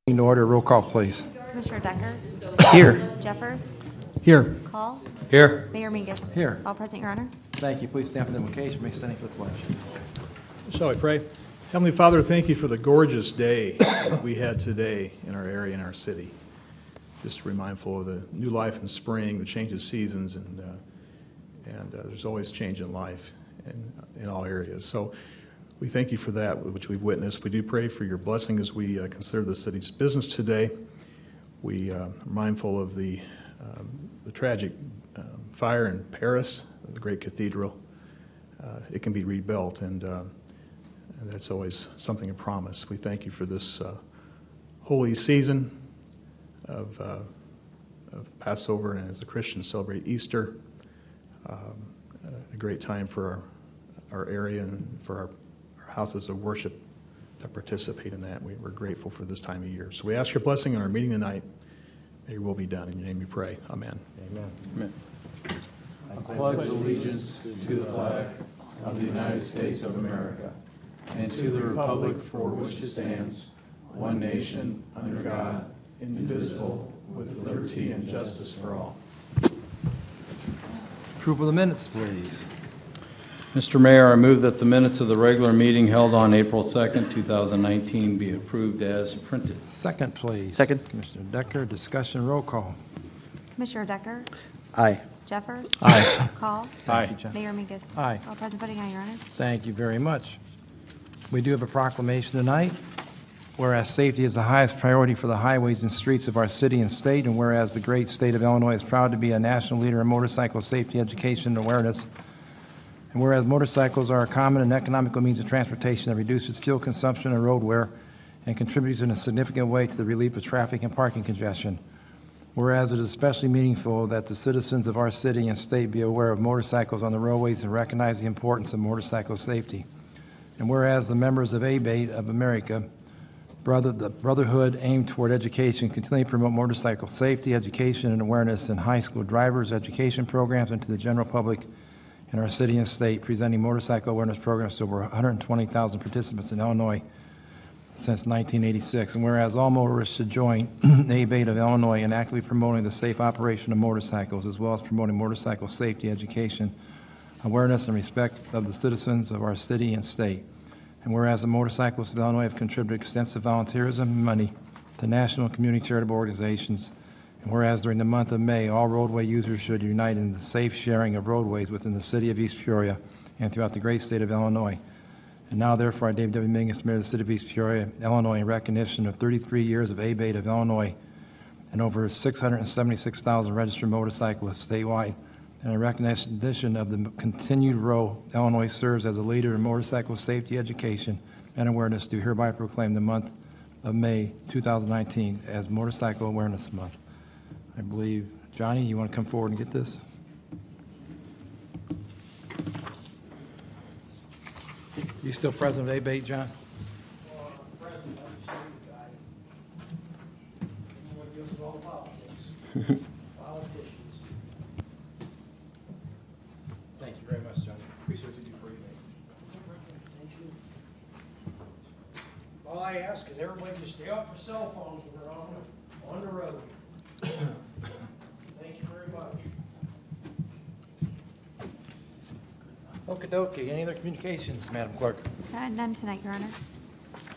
In order, roll call, please. Commissioner Decker? Here. Jeffers? Here. Call? Here. Mayor Mingus? Here. All present, Your Honor. Thank you. Please stand for the invocation. May standing for the pledge. Shall we pray? Heavenly Father, thank you for the gorgeous day that we had today in our area, in our city. Just to be mindful of the new life in spring, the change of seasons, and there's always change in life in all areas. So we thank you for that, which we've witnessed. We do pray for your blessing as we consider the city's business today. We are mindful of the tragic fire in Paris, the great cathedral. It can be rebuilt, and that's always something of promise. We thank you for this holy season of Passover, and as the Christians celebrate Easter, a great time for our area and for our houses of worship to participate in that. We're grateful for this time of year. So we ask your blessing on our meeting tonight. May your will be done. In your name we pray. Amen. Amen. Amen. I pledge allegiance to the flag of the United States of America and to the republic for which it stands, one nation, under God, indivisible, with liberty and justice for all. Approval of the minutes, please. Mr. Mayor, I move that the minutes of the regular meeting held on April 2nd, 2019 be approved as printed. Second, please. Second. Commissioner Decker, discussion, roll call. Commissioner Decker? Aye. Jeffers? Aye. Call? Thank you, John. Mayor Mingus? Aye. All present, voting aye, Your Honor. Thank you very much. We do have a proclamation tonight. Whereas safety is the highest priority for the highways and streets of our city and state, and whereas the great state of Illinois is proud to be a national leader in motorcycle safety education and awareness, and whereas motorcycles are a common and economical means of transportation that reduces fuel consumption and road wear and contributes in a significant way to the relief of traffic and parking congestion, whereas it is especially meaningful that the citizens of our city and state be aware of motorcycles on the roadways and recognize the importance of motorcycle safety, and whereas the members of ABATE of America, the Brotherhood aimed toward education, continually promote motorcycle safety, education, and awareness in high school drivers' education programs and to the general public in our city and state, presenting motorcycle awareness programs to over 120,000 participants in Illinois since 1986. And whereas all motorists should join ABATE of Illinois in actively promoting the safe operation of motorcycles, as well as promoting motorcycle safety education, awareness, and respect of the citizens of our city and state. And whereas the motorcyclists of Illinois have contributed extensive volunteerism and money to national and community charitable organizations, and whereas during the month of May, all roadway users should unite in the safe sharing of roadways within the city of East Peoria and throughout the great state of Illinois. And now, therefore, I, David W. Mingus, Mayor of the City of East Peoria, Illinois, in recognition of 33 years of ABATE of Illinois and over 676,000 registered motorcyclists statewide, and in recognition of the continued role Illinois serves as a leader in motorcycle safety education and awareness, do hereby proclaim the month of May 2019 as Motorcycle Awareness Month. I believe, Johnny, you want to come forward and get this? You still president of ABATE, John? President, I'm just a guy. I want to deal with all politics. Politicians. Thank you very much, Johnny. Appreciate what you do for ABATE. Thank you. All I ask is everybody just stay off their cell phones when they're on the road. Thank you very much. Okie dokie. Any other communications, Madam Clerk? None tonight, Your Honor.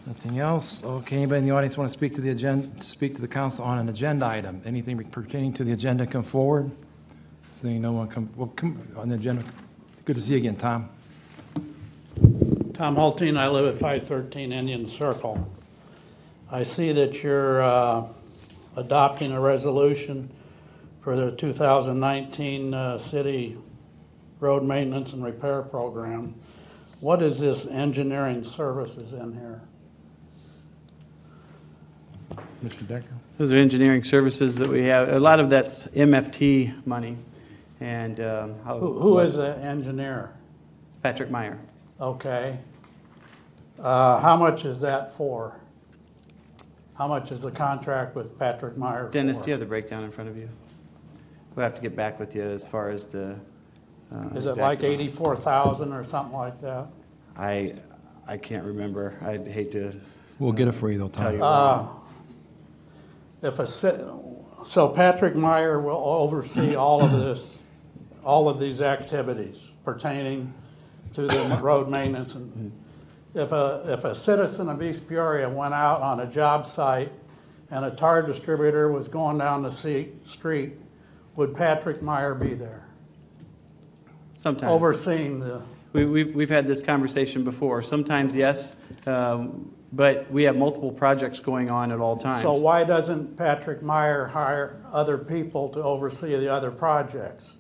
Nothing else? Okay, anybody in the audience want to speak to the agenda, speak to the council on an agenda item? Anything pertaining to the agenda come forward? Seeing no one come on the agenda. Good to see you again, Tom. Tom Hultine, I live at 513 Indian Circle. I see that you're adopting a resolution for the 2019 city road maintenance and repair program. What is this engineering services in here? Mr. Decker? Those are engineering services that we have. A lot of that's MFT money. And Who is the engineer? Patrick Meyer. Okay. How much is that for? How much is the contract with Patrick Meyer Dennis, for? do you have the breakdown in front of you? We'll have to get back with you as far as the Is it like 84,000 or something like that? I can't remember. I'd hate to We'll get it for you, though, tell Tom. you. So Patrick Meyer will oversee all of this, all of these activities pertaining to the road maintenance. And if a citizen of East Peoria went out on a job site and a tar distributor was going down the street, would Patrick Meyer be there Sometimes. overseeing the? We've had this conversation before. Sometimes, yes, but we have multiple projects going on at all times. So why doesn't Patrick Meyer hire other people to oversee the other projects?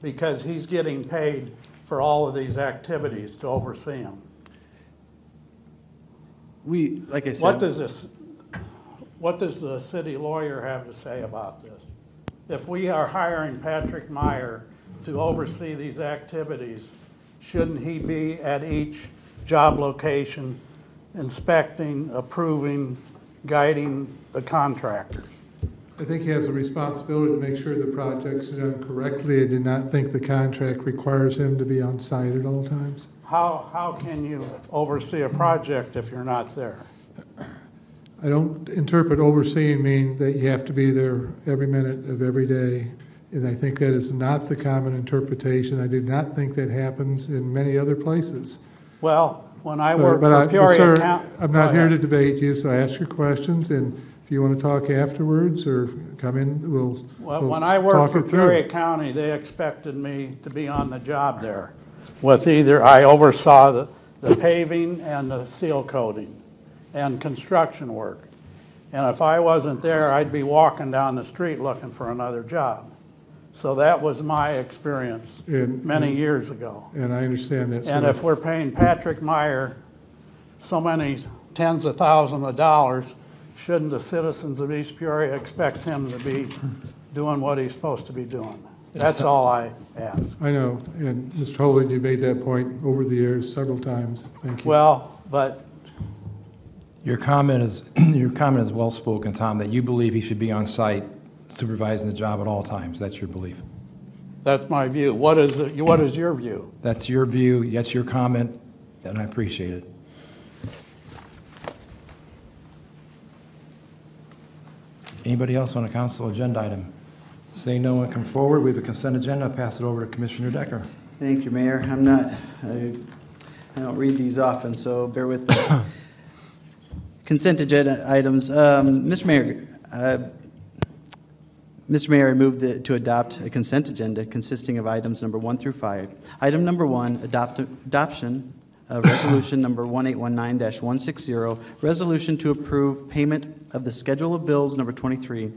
Because he's getting paid for all of these activities to oversee them. Like I said, What does the city lawyer have to say about this? If we are hiring Patrick Meyer to oversee these activities, shouldn't he be at each job location inspecting, approving, guiding the contractors? I think he has a responsibility to make sure the projects are done correctly. I do not think the contract requires him to be on site at all times. How can you oversee a project if you're not there? I don't interpret overseeing mean that you have to be there every minute of every day. And I think that is not the common interpretation. I do not think that happens in many other places. Well, when I worked But for Peoria sir, County. I'm not here to debate you, so ask your questions, and if you want to talk afterwards or come in, we'll When I worked talk for it through. Peoria County, they expected me to be on the job there. With either, I oversaw the paving and the seal coating and construction work. And if I wasn't there, I'd be walking down the street looking for another job. So that was my experience many years ago. And I understand that, sir. And if we're paying Patrick Meyer so many tens of thousands of dollars, shouldn't the citizens of East Peoria expect him to be doing what he's supposed to be doing? That's all I ask. I know, and Mr. Holden, you made that point over the years several times. Thank you. Well, but Your comment is well spoken, Tom, that you believe he should be on site supervising the job at all times. That's your belief. that's my view. What is your view? That's your view, that's your comment, and I appreciate it. Anybody else on a council agenda item? Seeing no one come forward, we have a consent agenda. I'll pass it over to Commissioner Decker. thank you, Mayor. I don't read these often, so bear with me. Consent agenda items. Mr. Mayor, I move to adopt a consent agenda consisting of items number 1 through 5. Item number 1, adoption of resolution number 1819-160, resolution to approve payment of the schedule of bills number 23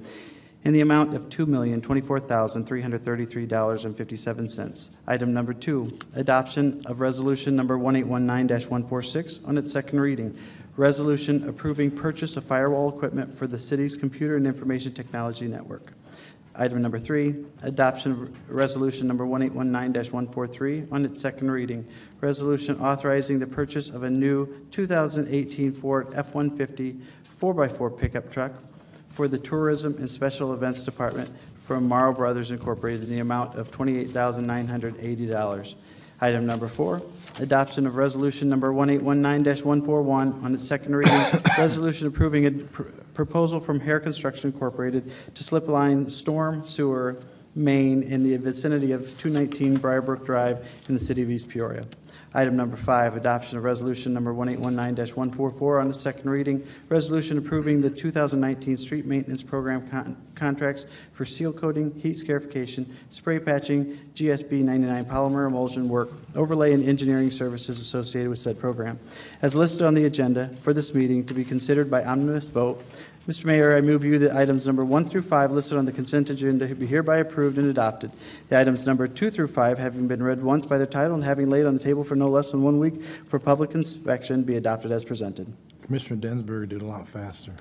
in the amount of $2,024,333.57. Item number 2, adoption of resolution number 1819-146 on its second reading. Resolution approving purchase of firewall equipment for the city's computer and information technology network. Item number 3, adoption of resolution number 1819-143 on its second reading. Resolution authorizing the purchase of a new 2018 Ford F-150 4x4 pickup truck for the Tourism and Special Events Department from Morrow Brothers Incorporated in the amount of $28,980. Item number 4, adoption of resolution number 1819-141 on its second reading. Resolution approving a proposal from Hare Construction Incorporated to slip line storm sewer main in the vicinity of 219 Briarbrook Drive in the city of East Peoria. Item number 5, adoption of resolution number 1819-144 on its second reading. Resolution approving the 2019 street maintenance program contracts for seal coating, heat scarification, spray patching, GSB 99 polymer emulsion work, overlay and engineering services associated with said program. As listed on the agenda for this meeting to be considered by omnibus vote, Mr. Mayor, I move you that items number 1 through 5 listed on the consent agenda be hereby approved and adopted. The items number 2 through 5, having been read once by their title and having laid on the table for no less than 1 week for public inspection, be adopted as presented. Commissioner Densberger did a lot faster.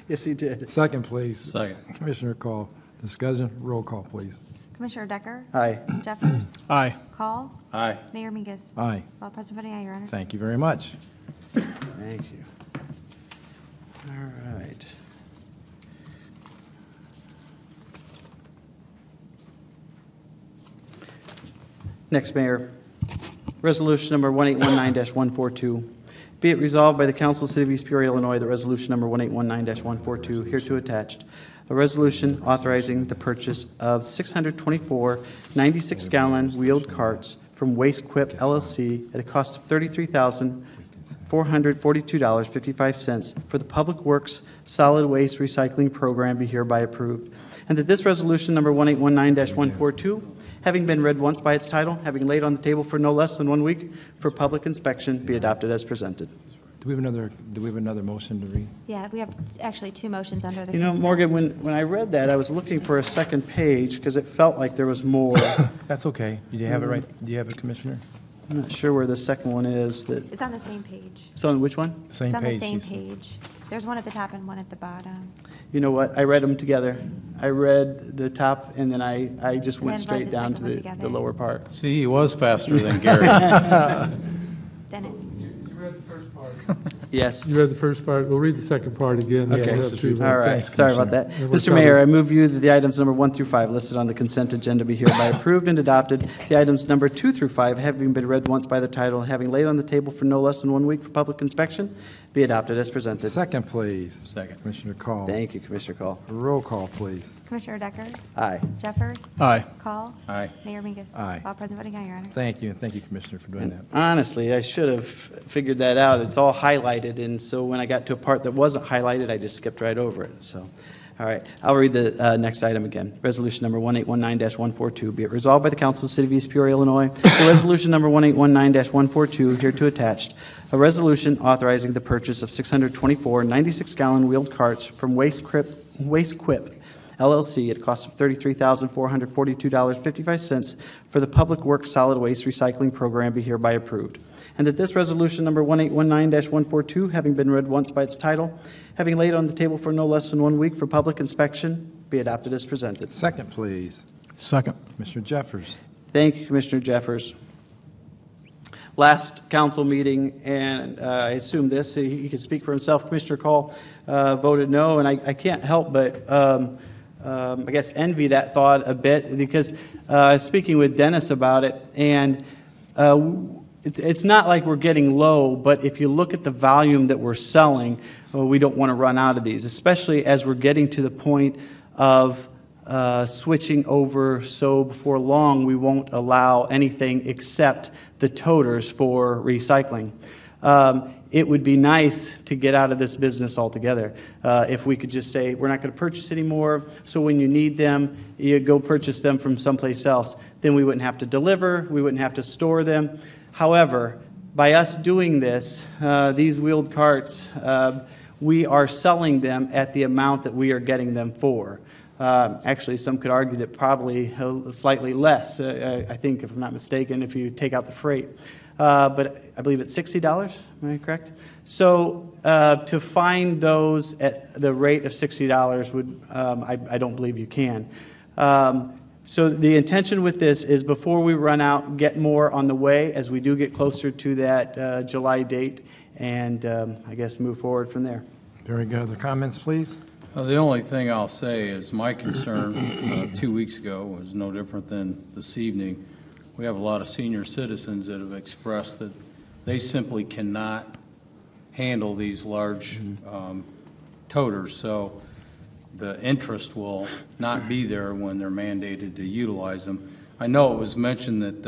Yes, he did. Second, please. Second. Commissioner Call. Discussion, roll call, please. Commissioner Decker? Aye. Jeffers? Aye. Call? Aye. Mayor Mingus? Aye. All present voting aye, Your Honor. Thank you very much. Thank you. All right. Next, Mayor, resolution number 1819-142, Be it resolved by the Council of the City of East Peoria, Illinois, that resolution number 1819-142 hereto attached, a resolution authorizing the purchase of 624 96-gallon wheeled carts from Waste Quip LLC at a cost of $33,442.55 for the Public Works Solid Waste Recycling Program be hereby approved. And that this resolution number 1819-142, having been read once by its title, having laid on the table for no less than 1 week for public inspection, be adopted as presented. Do we have another motion to read? Yeah, we have actually two motions under the You know, consent. Morgan, when I read that, I was looking for a second page because it felt like there was more. That's okay. Do you have it right? Do you have it, Commissioner? I'm not sure where the second one is. That It's on the same page. So on which one? Same It's on the page. same you said. page. There's one at the top and one at the bottom. You know what? I read them together. I read the top, and then I just went And then read straight the down second to one the together. lower part. See, he was faster than Gary. Dennis. Yes. You read the first part, we'll read the second part again. Okay. We'll have to- All right. Thanks, Sorry about Commissioner. that. Yeah, we're Mr. Mayor, covered. I move you that the items number 1 through 5 listed on the consent agenda be hereby approved and adopted. The items number 2 through 5, having been read once by the title, having laid on the table for no less than 1 week for public inspection, be adopted as presented. Second, please. Second. Commissioner Call. Thank you, Commissioner Call. Roll call, please. Commissioner Decker? Aye. Jeffers? Aye. Call? Aye. Mayor Mingus? Aye. All present voting aye, Your Honor. Thank you, and thank you, Commissioner, for doing that. Honestly, I should have figured that out. It's all highlighted, and so when I got to a part that wasn't highlighted, I just skipped right over it. So, all right, I'll read the next item again. Resolution number 1819-142. Be it resolved by the Council of the City of East Peoria, Illinois, the resolution number 1819-142 hereto attached, a resolution authorizing the purchase of 624 96-gallon wheeled carts from Waste Quip LLC at a cost of $33,442.55 for the Public Works Solid Waste Recycling Program be hereby approved. And that this resolution number 1819-142, having been read once by its title, having laid on the table for no less than 1 week for public inspection, be adopted as presented. Second, please. Second. Commissioner Jeffers. Thank you, Commissioner Jeffers. Last council meeting, and I assume this, he can speak for himself, Commissioner Call voted no, and I can't help but I guess envy that thought a bit, because I was speaking with Dennis about it, and it's not like we're getting low, but if you look at the volume that we're selling, we don't want to run out of these, especially as we're getting to the point of switching over, so before long we won't allow anything except the toters for recycling. It would be nice to get out of this business altogether. If we could just say, we're not going to purchase anymore, so when you need them, you go purchase them from someplace else. Then we wouldn't have to deliver, we wouldn't have to store them. However, by us doing this, these wheeled carts, we are selling them at the amount that we are getting them for. Actually, some could argue that probably slightly less, I think, if I'm not mistaken, if you take out the freight. But I believe it's $60, am I correct? So to find those at the rate of $60 would, I don't believe you can. So the intention with this is before we run out, get more on the way as we do get closer to that July date, and I guess move forward from there. Very good. Other comments, please? The only thing I'll say is my concern 2 weeks ago was no different than this evening. We have a lot of senior citizens that have expressed that they simply cannot handle these large toters, so the interest will not be there when they're mandated to utilize them. I know it was mentioned that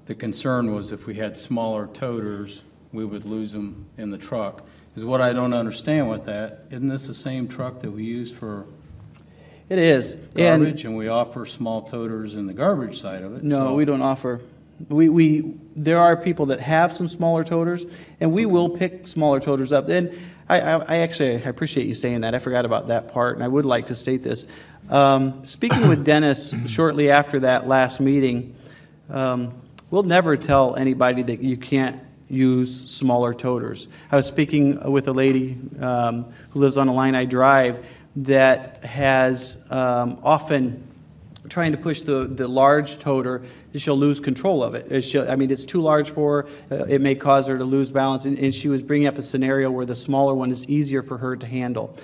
the concern was if we had smaller toters, we would lose them in the truck. Is what I don't understand with that. Isn't this the same truck that we use for It is. garbage, and we offer small toters in the garbage side of it? No, so- we don't offer. There are people that have some smaller toters, and we will pick smaller toters up. And I actually appreciate you saying that. I forgot about that part, and I would like to state this. Speaking with Dennis shortly after that last meeting, we'll never tell anybody that you can't use smaller toters. I was speaking with a lady who lives on Illini Drive that has often trying to push the large toter, she'll lose control of it. It's too large for her. It may cause her to lose balance. And she was bringing up a scenario where the smaller one is easier for her to handle.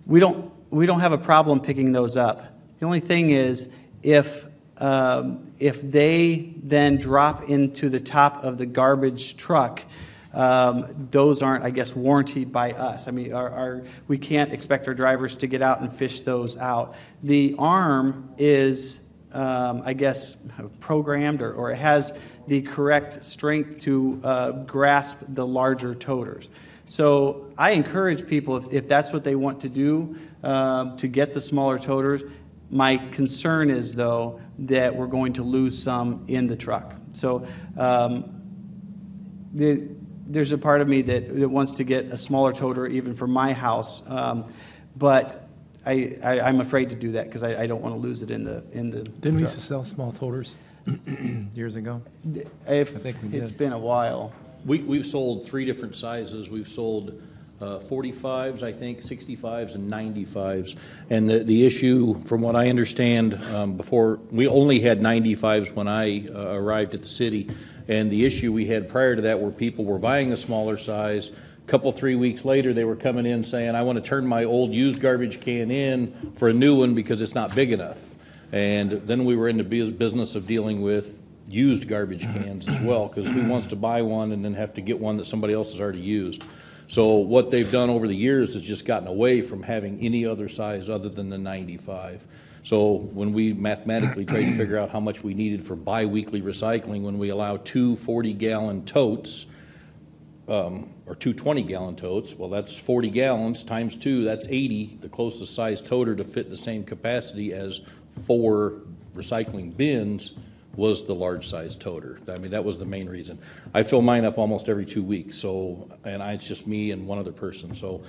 We don't have a problem picking those up. The only thing is if they then drop into the top of the garbage truck, those aren't, I guess, warranted by us. I mean, we can't expect our drivers to get out and fish those out. The arm is, I guess, programmed or it has the correct strength to grasp the larger toters. So I encourage people, if that's what they want to do, to get the smaller toters. My concern is, though, that we're going to lose some in the truck. So there's a part of me that wants to get a smaller toter even for my house, but I'm afraid to do that because I don't want to lose it in the Didn't we used to sell small toters years ago? I think we It's did. been a while. We've sold 3 different sizes. We've sold 45s, I think, 65s, and 95s. And the issue, from what I understand, before, we only had 95s when I arrived at the city. And the issue we had prior to that were people were buying a smaller size. A couple, 3 weeks later, they were coming in saying, I want to turn my old used garbage can in for a new one because it's not big enough. And then we were in the business of dealing with used garbage cans as well, because who wants to buy one and then have to get one that somebody else has already used? So what they've done over the years is just gotten away from having any other size other than the 95. So when we mathematically tried to figure out how much we needed for biweekly recycling, when we allow 2 40-gallon totes, or 2 20-gallon totes, well, that's 40 gallons times 2, that's 80, the closest size toter to fit the same capacity as 4 recycling bins was the large size toter. I mean, that was the main reason. I fill mine up almost every 2 weeks, so, and it's just me and one other person. So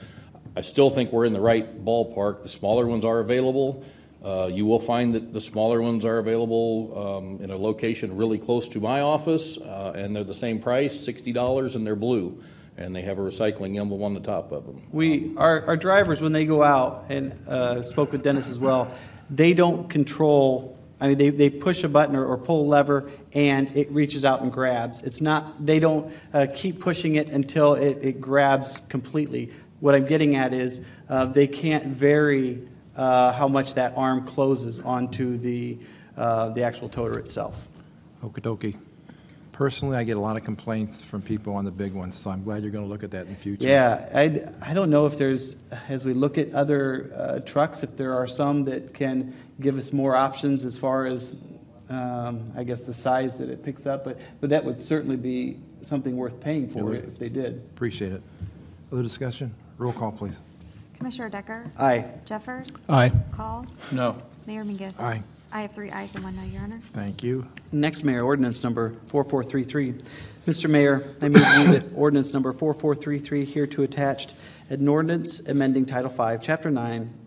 I still think we're in the right ballpark. The smaller ones are available. You will find that the smaller ones are available in a location really close to my office, and they're the same price, $60, and they're blue. And they have a recycling emblem on the top of them. Our drivers, when they go out, and spoke with Dennis as well, they don't control. I mean, they push a button or pull a lever, and it reaches out and grabs. It's not. They don't keep pushing it until it grabs completely. What I'm getting at is they can't vary how much that arm closes onto the actual toter itself. Okie dokie. Personally, I get a lot of complaints from people on the big ones, so I'm glad you're going to look at that in the future. Yeah, I don't know if there's, as we look at other trucks, if there are some that can give us more options as far as, I guess, the size that it picks up, but that would certainly be something worth paying for if they did. Appreciate it. Other discussion? Roll call, please. Commissioner Decker? Aye. Jeffers? Aye. Call? No. Mayor Mingus? Aye. I have 3 ayes and 1 no, Your Honor. Thank you. Next, Mayor, ordinance number 4433. Mr. Mayor, I move that ordinance number 4433 here to attached, an ordinance amending Title V, Chapter 9,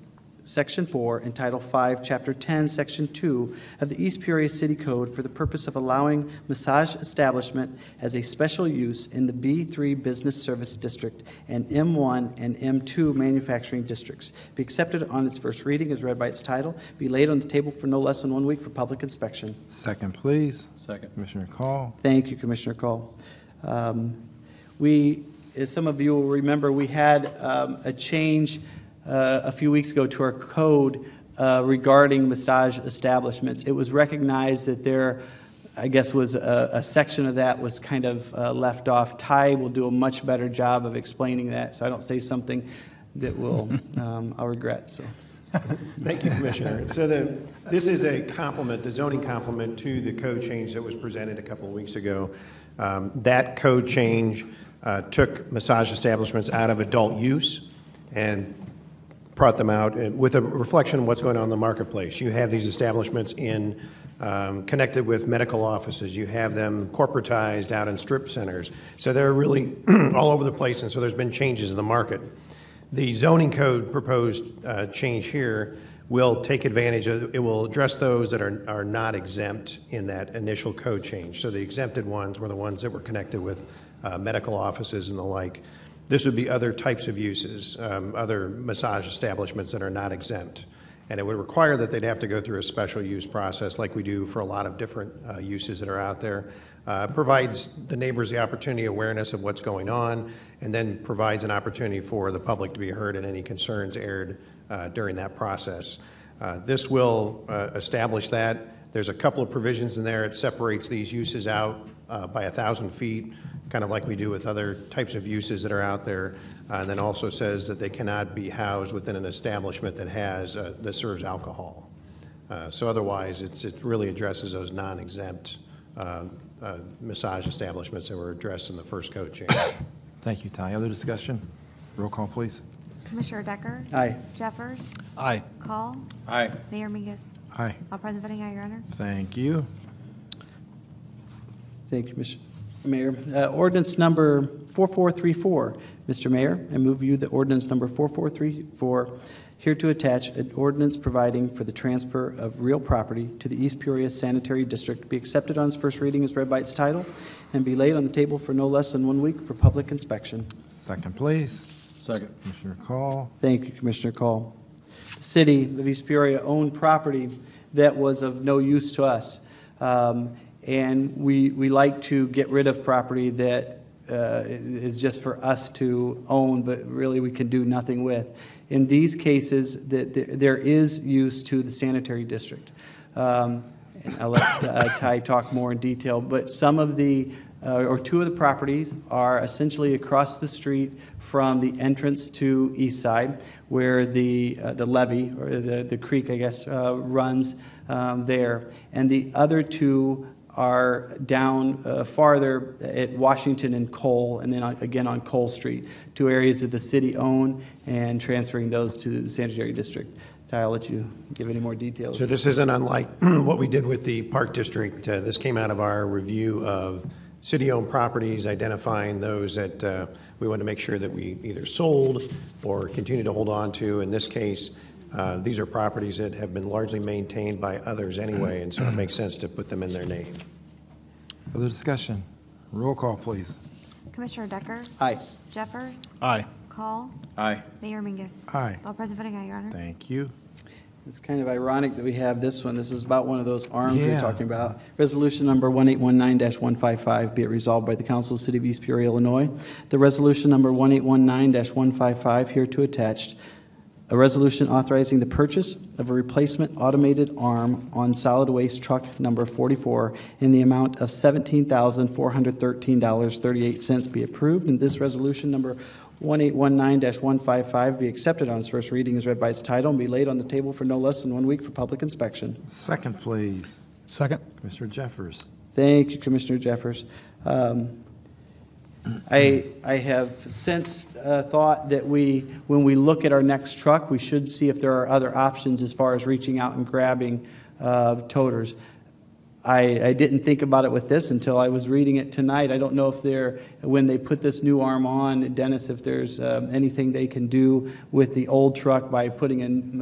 Section 4, and Title V, Chapter 10, Section 2 of the East Peoria City Code for the purpose of allowing massage establishment as a special use in the B3 Business Service District and M1 and M2 manufacturing districts. Be accepted on its first reading as read by its title. Be laid on the table for no less than 1 week for public inspection. Second, please. Second. Commissioner Call. Thank you, Commissioner Call. As some of you will remember, we had a change a few weeks ago to our code regarding massage establishments. It was recognized that there, I guess, was a section of that was kind of left off. Ty will do a much better job of explaining that, so I don't say something that will I'll regret. So. Thank you, Commissioner. So this is a complement, the zoning complement to the code change that was presented a couple of weeks ago. That code change took massage establishments out of adult use and brought them out with a reflection of what's going on in the marketplace. You have these establishments connected with medical offices. You have them corporatized out in strip centers. So they're really all over the place, and so there's been changes in the market. The zoning code proposed change here will take advantage of, it will address those that are not exempt in that initial code change. So the exempted ones were the ones that were connected with medical offices and the like. This would be other types of uses, other massage establishments that are not exempt. And it would require that they'd have to go through a special use process like we do for a lot of different uses that are out there. Provides the neighbors the opportunity, awareness of what's going on, and then provides an opportunity for the public to be heard and any concerns aired during that process. This will establish that. There's a couple of provisions in there. It separates these uses out by 1,000 feet kind of like we do with other types of uses that are out there. And then also says that they cannot be housed within an establishment that has, that serves alcohol. So otherwise, it really addresses those non-exempt massage establishments that were addressed in the first code change. Thank you, Ty. Other discussion? Roll call, please. Commissioner Decker? Aye. Jeffers? Aye. Call? Aye. Mayor Mingus? Aye. All present voting aye, Your Honor. Thank you. Thank you, Mr. Mayor. Ordinance number 4434. Mr. Mayor, I move you that ordinance number 4434, here to attach an ordinance providing for the transfer of real property to the East Peoria Sanitary District, be accepted on its first reading as read by its title, and be laid on the table for no less than 1 week for public inspection. Second, please. Second. Commissioner Call. Thank you, Commissioner Call. The city of East Peoria owned property that was of no use to us. And we like to get rid of property that is just for us to own, but really we can do nothing with. In these cases, there is use to the sanitary district. And I'll let Ty talk more in detail, but some of the, or two of the properties are essentially across the street from the entrance to East Side, where the levee, or the creek, I guess, runs there. And the other two are down farther at Washington and Cole, and then again on Cole Street, two areas that the city own, and transferring those to the sanitary district. Ty, I'll let you give any more details. So this isn't unlike what we did with the Park District. This came out of our review of city-owned properties, identifying those that we want to make sure that we either sold or continue to hold on to. In this case, these are properties that have been largely maintained by others anyway, and so it makes sense to put them in their name. Other discussion? Roll call, please. Commissioner Decker? Aye. Jeffers? Aye. Call? Aye. Mayor Mingus? Aye. All present voting aye, Your Honor. Thank you. It's kind of ironic that we have this one. This is about one of those arms we Yeah. were talking about. Resolution number 1819-155, be it resolved by the Council of the City of East Peoria, Illinois. The resolution number 1819-155, here to attached, a resolution authorizing the purchase of a replacement automated arm on solid waste truck number 44 in the amount of $17,413.38 be approved, and this resolution number 1819-155 be accepted on its first reading as read by its title and be laid on the table for no less than 1 week for public inspection. Second, please. Second. Commissioner Jeffers. Thank you, Commissioner Jeffers. I have since thought that when we look at our next truck, we should see if there are other options as far as reaching out and grabbing toters. I didn't think about it with this until I was reading it tonight. I don't know if when they put this new arm on, Dennis, if there's anything they can do with the old truck by putting in,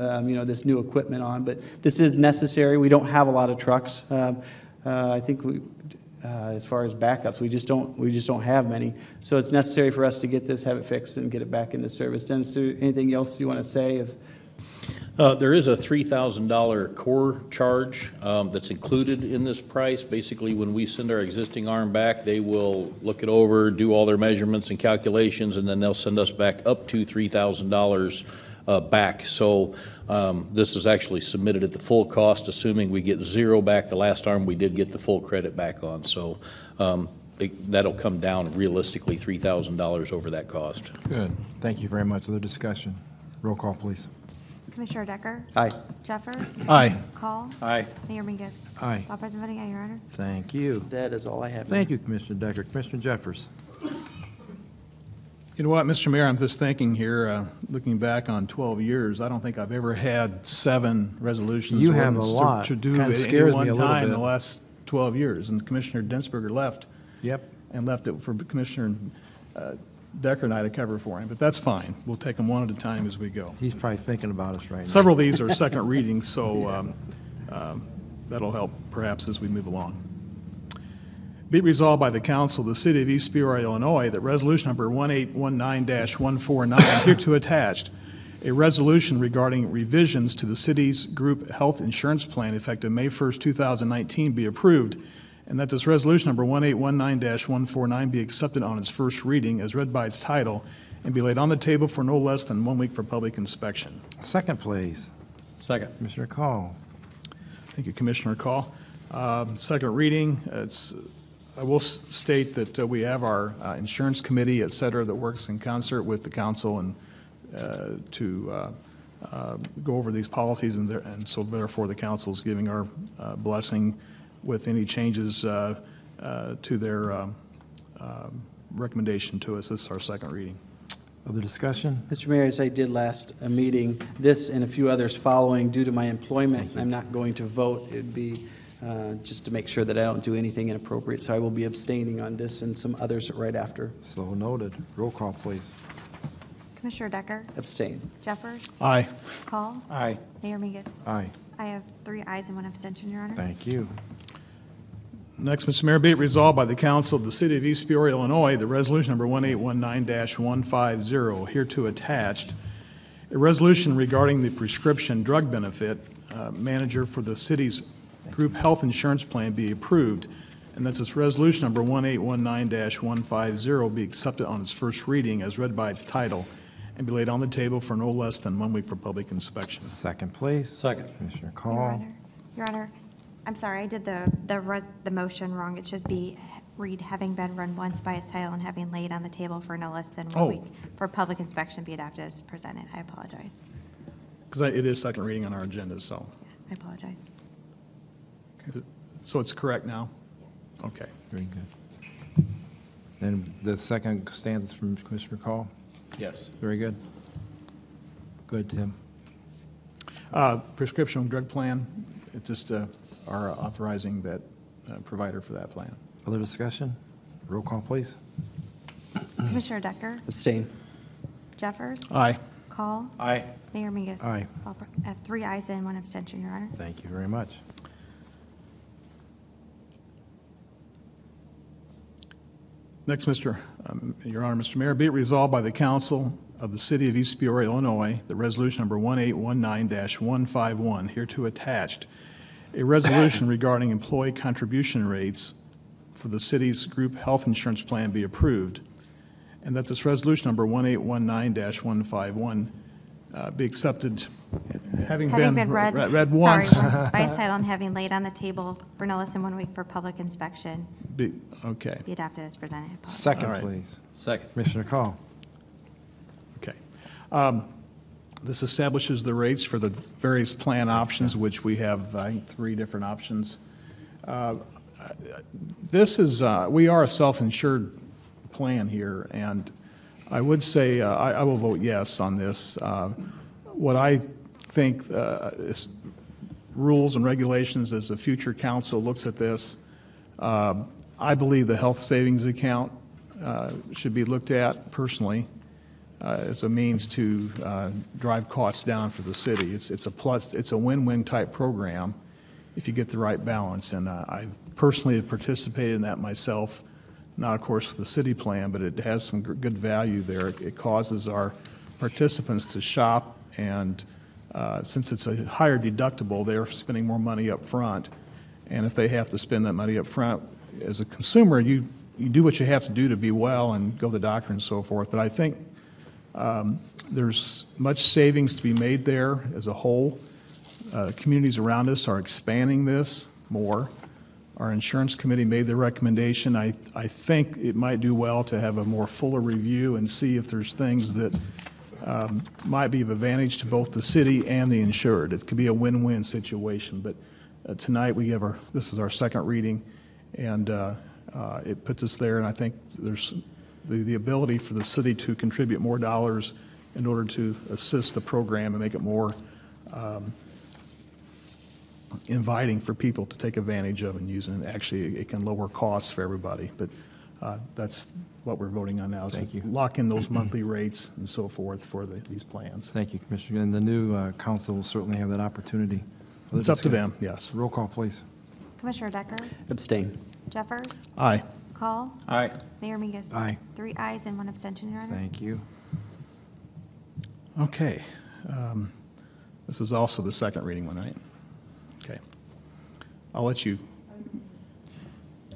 this new equipment on. But this is necessary. We don't have a lot of trucks. I think as far as backups, we just don't have many. So it's necessary for us to get this, have it fixed, and get it back into service. Dennis, is there anything else you want to say? There is a $3,000 core charge that's included in this price. Basically, when we send our existing arm back, they will look it over, do all their measurements and calculations, and then they'll send us back up to $3,000 back. So this is actually submitted at the full cost, assuming we get zero back. The last arm we did get the full credit back on. So that'll come down realistically $3,000 over that cost. Good. Thank you very much. Other discussion? Roll call, please. Commissioner Decker? Aye. Jeffers? Aye. Call? Aye. Mayor Mingus? Aye. All present voting aye, Your Honor. Thank you. That is all I have. Thank you, Commissioner Decker. Commissioner Jeffers. You know what, Mr. Mayor, I'm just thinking here, looking back on 12 years, I don't think I've ever had 7 resolutions. You have a ordinance lot. to do Kinda at scares any me a one little time in bit. the last 12 years. And Commissioner Densberger left. Yep. And left it for Commissioner Decker and I to cover for him. But that's fine. We'll take them one at a time as we go. He's probably thinking about us right now. Several of these are second readings, so that'll help perhaps as we move along. Be it resolved by the Council of the City of East Peoria, Illinois, that resolution number 1819-149, here to attached, a resolution regarding revisions to the city's group health insurance plan effective May 1st, 2019 be approved, and that this resolution number 1819-149 be accepted on its first reading as read by its title and be laid on the table for no less than 1 week for public inspection. Second, please. Second. Commissioner Call. Thank you, Commissioner Call. Second reading, it's I will state that we have our insurance committee, et cetera, that works in concert with the council and to go over these policies, and so therefore the council is giving our blessing with any changes to their recommendation to us. This is our second reading. Other discussion? Mr. Mayor, as I did last meeting, this and a few others following, due to my employment, I'm not going to vote. It'd be just to make sure that I don't do anything inappropriate, so I will be abstaining on this and some others right after. So noted. Roll call, please. Commissioner Decker? Abstain. Jeffers? Aye. Call? Aye. Mayor Mingus? Aye. I have 3 ayes and 1 abstention, Your Honor. Thank you. Next, Mr. Mayor, be it resolved by the council of the city of East Peoria, Illinois, the resolution number 1819-150, hereto attached, a resolution regarding the prescription drug benefit manager for the city's group health insurance plan be approved, and that this resolution number 1819-150 be accepted on its first reading as read by its title and be laid on the table for no less than 1 week for public inspection. Second, please. Second. Commissioner Your Call. Honor. Your Honor, I'm sorry, I did the motion wrong. It should be read having been run once by its title and having laid on the table for no less than 1 week for public inspection be adopted as presented. I apologize. Because it is second reading on our agenda, so. I apologize. So it's correct now? Okay. Very good. And the second stanza is from Commissioner Call. Yes. Very good. Good, Tim. Prescription drug plan, it's just our authorizing that provider for that plan. Other discussion? Roll call, please. Commissioner Decker? Abstain. Jeffers? Aye. Call? Aye. Mayor Mingus? Aye. I have 3 ayes and 1 abstention, Your Honor. Thank you very much. Next, Your Honor, Mr. Mayor, be it resolved by the council of the city of East Peoria, Illinois, the resolution number 1819-151, hereto attached, a resolution regarding employee contribution rates for the city's group health insurance plan be approved, and that this resolution number 1819-151 be accepted, having been read once. Sorry, once by its title and having laid on the table for no less than 1 week for public inspection, Okay. be adopted as presented. I apologize. Second, All right. please. Second. Commissioner Call. Okay. This establishes the rates for the various plan options, which we have, I think, 3 different options. This is, we are a self-insured plan here, and I would say I will vote yes on this. What I think is rules and regulations as the future council looks at this, I believe the health savings account should be looked at personally as a means to drive costs down for the city. It's a win-win type program if you get the right balance, and I've personally participated in that myself, not of course with the city plan, but it has some good value there. It causes our participants to shop, and since it's a higher deductible, they're spending more money up front, and if they have to spend that money up front, as a consumer, you do what you have to do to be well and go to the doctor and so forth, but I think there's much savings to be made there as a whole. Communities around us are expanding this more. Our insurance committee made the recommendation. I think it might do well to have a more fuller review and see if there's things that might be of advantage to both the city and the insured. It could be a win-win situation, but tonight this is our second reading, and it puts us there, and I think there's the ability for the city to contribute more dollars in order to assist the program and make it more inviting for people to take advantage of and use, and actually it can lower costs for everybody. But that's what we're voting on now. Thank you. Lock in those monthly rates and so forth for these plans. Thank you, Commissioner. And the new council will certainly have that opportunity. Other It's up to discussion? them, yes. Roll call, please. Commissioner Decker? Abstain. Jeffers? Aye. Call? Aye. Mayor Mingus? Aye. 3 ayes and 1 abstention, Your Honor. Thank you. Okay. This is also the second reading one, right? Okay. I'll let you.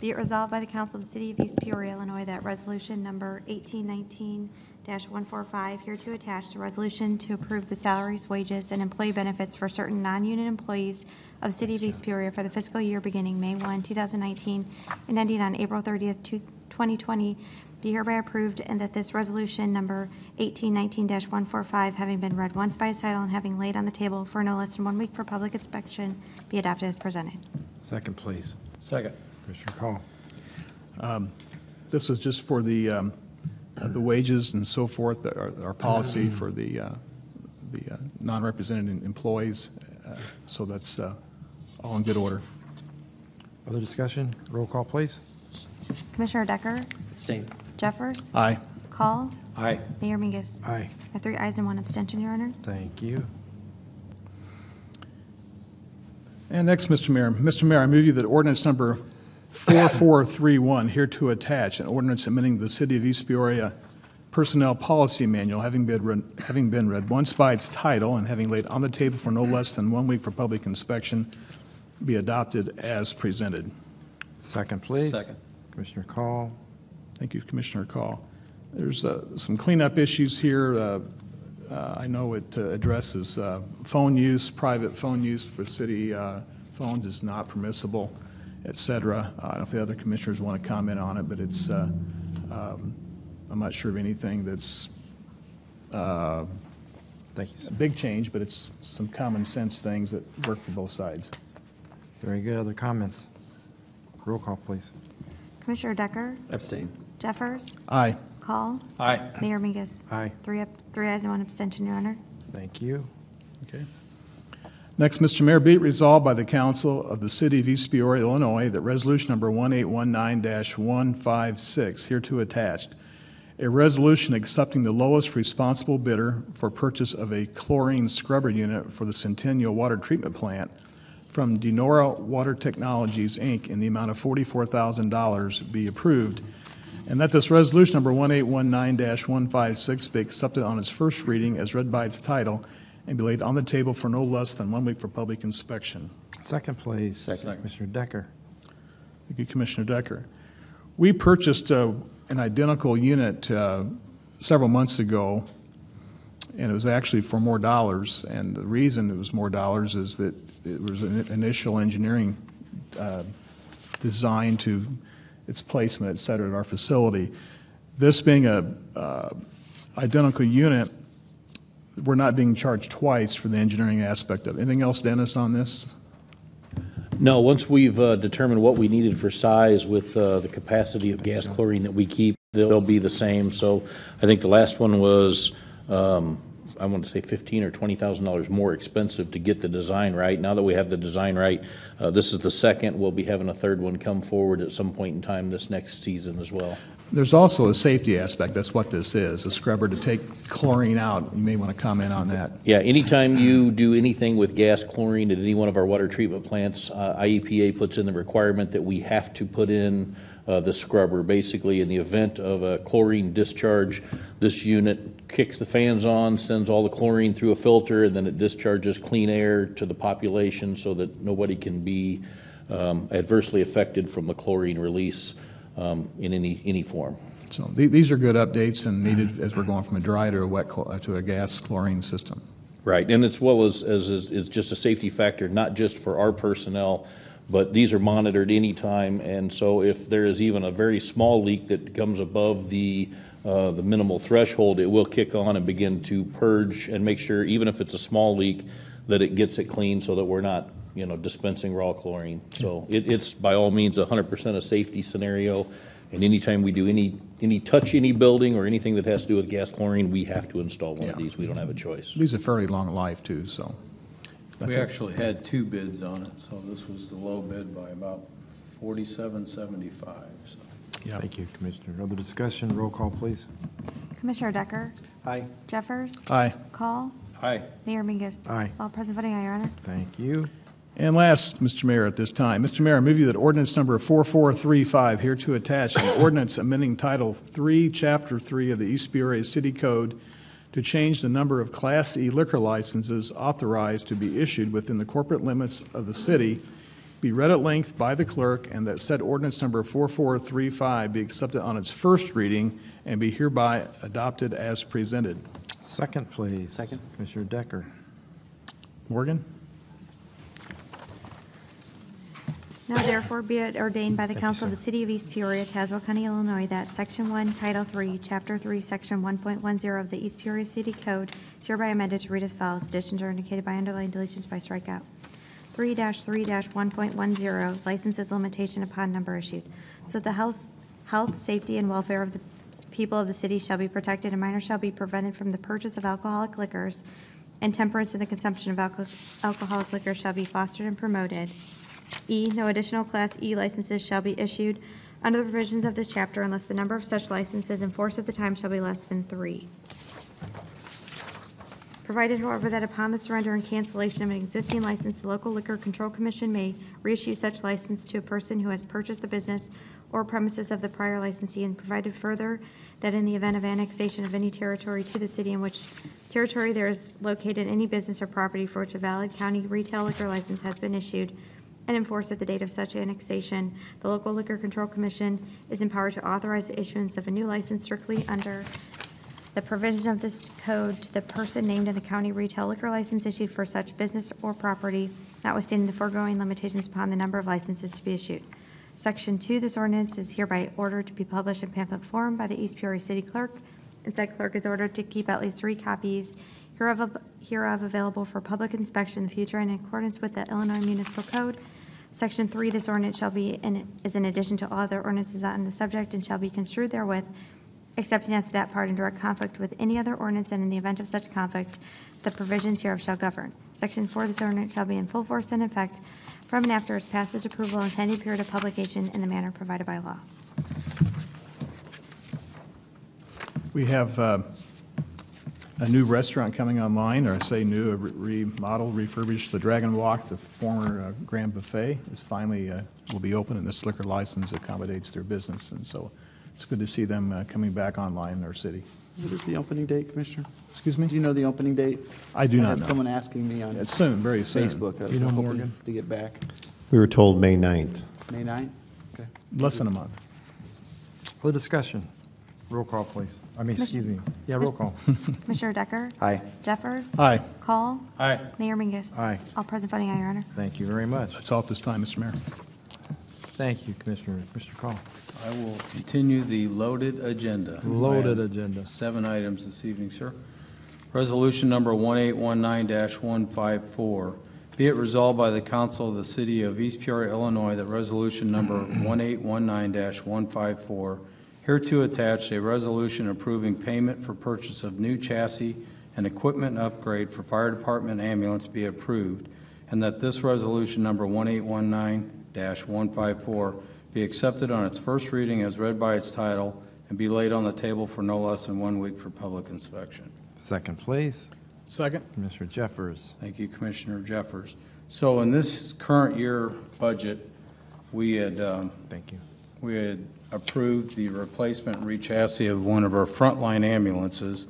Be it resolved by the Council of the City of East Peoria, Illinois, that resolution number 1819 145, here to attach the resolution to approve the salaries, wages, and employee benefits for certain non-union employees of the City of East Peoria for the fiscal year beginning May 1, 2019, and ending on April 30th, 2020, be hereby approved, and that this resolution number 1819-145, having been read once by its title and having laid on the table for no less than 1 week for public inspection, be adopted as presented. Second, please. Second. Commissioner Call. This is just for the wages and so forth, our policy for the non-represented employees. So that's all in good order. Other discussion? Roll call, please. Commissioner Decker? Abstain. Jeffers? Aye. Call? Aye. Mayor Mingus? Aye. I have 3 ayes and 1 abstention, Your Honor. Thank you. And next, Mr. Mayor, I move you that ordinance number 4431, here to attach, an ordinance amending the City of East Peoria Personnel Policy Manual, having been read once by its title and having laid on the table for no less than 1 week for public inspection, be adopted as presented. Second, please. Second. Commissioner Call. Thank you, Commissioner Call. There's some cleanup issues here. I know it addresses phone use, private phone use for city phones is not permissible, et cetera. I don't know if the other commissioners want to comment on it, but it's, I'm not sure of anything that's Thank you, a sir. big change, but it's some common sense things that work for both sides. Very good. Other comments? Roll call, please. Commissioner Decker? Abstain. Jeffers? Aye. Call? Aye. Mayor Mingus? Aye. 3 ayes and 1 abstention, Your Honor. Thank you. Okay. Next, Mr. Mayor, be it resolved by the Council of the City of East Peoria, Illinois, that resolution number 1819-156, hereto attached, a resolution accepting the lowest responsible bidder for purchase of a chlorine scrubber unit for the Centennial Water Treatment Plant from Denora Water Technologies, Inc., in the amount of $44,000 be approved, and that this resolution number 1819-156 be accepted on its first reading as read by its title and be laid on the table for no less than 1 week for public inspection. Second, please. Second. Commissioner Decker. Thank you, Commissioner Decker. We purchased an identical unit several months ago, and it was actually for more dollars. And the reason it was more dollars is that it was an initial engineering design to its placement, et cetera, at our facility. This being a identical unit, we're not being charged twice for the engineering aspect of it. Anything else, Dennis, on this? No, once we've determined what we needed for size with the capacity of gas chlorine that we keep, they'll be the same. So I think the last one was, I want to say $15,000 or $20,000 more expensive to get the design right. Now that we have the design right, this is the second. We'll be having a third one come forward at some point in time this next season as well. There's also a safety aspect. That's what this is, a scrubber to take chlorine out. You may want to comment on that. Yeah, anytime you do anything with gas chlorine at any one of our water treatment plants, IEPA puts in the requirement that we have to put in the scrubber. Basically, in the event of a chlorine discharge, this unit kicks the fans on, sends all the chlorine through a filter, and then it discharges clean air to the population so that nobody can be adversely affected from the chlorine release in any form. So these are good updates and needed as we're going from a dry to a wet to a gas chlorine system. Right, and as well as is just a safety factor, not just for our personnel, but these are monitored anytime, and so if there is even a very small leak that comes above the minimal threshold, it will kick on and begin to purge and make sure, even if it's a small leak, that it gets it clean so that we're not, dispensing raw chlorine. So it's by all means 100% a safety scenario, and anytime we do any building or anything that has to do with gas chlorine, we have to install one of these. We don't have a choice. These are fairly long life too, so. We actually had 2 bids on it, so this was the low bid by about $47.75. So. Yeah. Thank you, Commissioner. Other discussion? Roll call, please. Commissioner Decker? Aye. Jeffers? Aye. Call? Aye. Mayor Mingus? Aye. All present voting, aye, Your Honor. Thank you. And last, Mr. Mayor, at this time, Mr. Mayor, I move you that ordinance number 4435, here to attach an ordinance amending Title 3, Chapter 3 of the East Peoria City Code to change the number of Class E liquor licenses authorized to be issued within the corporate limits of the city, be read at length by the clerk, and that said ordinance number 4435 be accepted on its first reading and be hereby adopted as presented. Second, please. Second. Commissioner Decker. Morgan? Now therefore be it ordained by the Council of the City of East Peoria, Tazewell County, Illinois, that Section 1, Title 3, Chapter 3, Section 1.10 of the East Peoria City Code is hereby amended to read as follows. Additions are indicated by underline, deletions by strikeout. 3-3-1.10, licenses limitation upon number issued. So that the health, safety, and welfare of the people of the city shall be protected, and minors shall be prevented from the purchase of alcoholic liquors, and temperance in the consumption of alcoholic liquor shall be fostered and promoted. E, no additional Class E licenses shall be issued under the provisions of this chapter unless the number of such licenses in force at the time shall be less than 3. Provided, however, that upon the surrender and cancellation of an existing license, the local liquor control commission may reissue such license to a person who has purchased the business or premises of the prior licensee, and provided further that in the event of annexation of any territory to the city in which territory there is located any business or property for which a valid county retail liquor license has been issued and enforced at the date of such annexation, the local liquor control commission is empowered to authorize the issuance of a new license strictly under the provision of this code to the person named in the county retail liquor license issued for such business or property, notwithstanding the foregoing limitations upon the number of licenses to be issued. Section 2, this ordinance is hereby ordered to be published in pamphlet form by the East Peoria City Clerk, and said clerk is ordered to keep at least 3 copies hereof available for public inspection in the future in accordance with the Illinois Municipal Code. Section 3, this ordinance shall be is in addition to all other ordinances on the subject and shall be construed therewith, excepting as to that part in direct conflict with any other ordinance, and in the event of such conflict, the provisions hereof shall govern. Section 4, this ordinance shall be in full force and effect from and after its passage, approval, and intended period of publication in the manner provided by law. We have a new restaurant coming online, or I say new, a remodel, refurbished. The Dragon Walk, the former Grand Buffet, is finally will be open, and this liquor license accommodates their business. And so it's good to see them coming back online in our city. What is the opening date, Commissioner? Excuse me? Do you know the opening date? I do not had know. someone asking me on It's soon, very soon. Facebook. I was You know, hoping Morgan? to get back. We were told May 9th. May 9th? Okay. Less than a month. Further discussion. Roll call, please. Excuse me. Yeah, roll call. Commissioner Decker? Aye. Jeffers? Aye. Call? Aye. Mayor Mingus? Aye. All present voting aye, Your Honor. Thank you very much. That's all at this time, Mr. Mayor. Thank you, Commissioner. Mr. Call. I will continue the loaded agenda. Loaded I have agenda. 7 items this evening, sir. Resolution number 1819-154. Be it resolved by the Council of the City of East Peoria, Illinois, that resolution number 1819-154, hereto attached, a resolution approving payment for purchase of new chassis and equipment upgrade for fire department ambulance be approved, and that this resolution number 1819-154 be accepted on its first reading as read by its title and be laid on the table for no less than 1 week for public inspection. Second, please. Second. Commissioner Jeffers. Thank you, Commissioner Jeffers. So in this current year budget, we had Thank you. approved the replacement and rechassis of one of our frontline ambulances.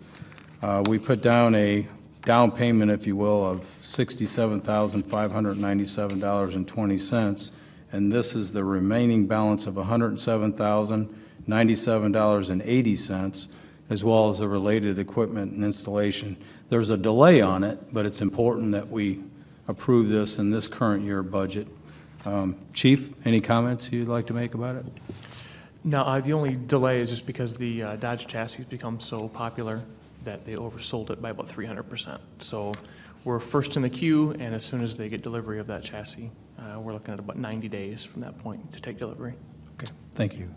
We put down a down payment, if you will, of $67,597.20, and this is the remaining balance of $107,097.80, as well as the related equipment and installation. There's a delay on it, but it's important that we approve this in this current year budget. Chief, any comments you'd like to make about it? No, the only delay is just because the Dodge chassis has become so popular that they oversold it by about 300%. So we're first in the queue, and as soon as they get delivery of that chassis, we're looking at about 90 days from that point to take delivery. Okay, thank you.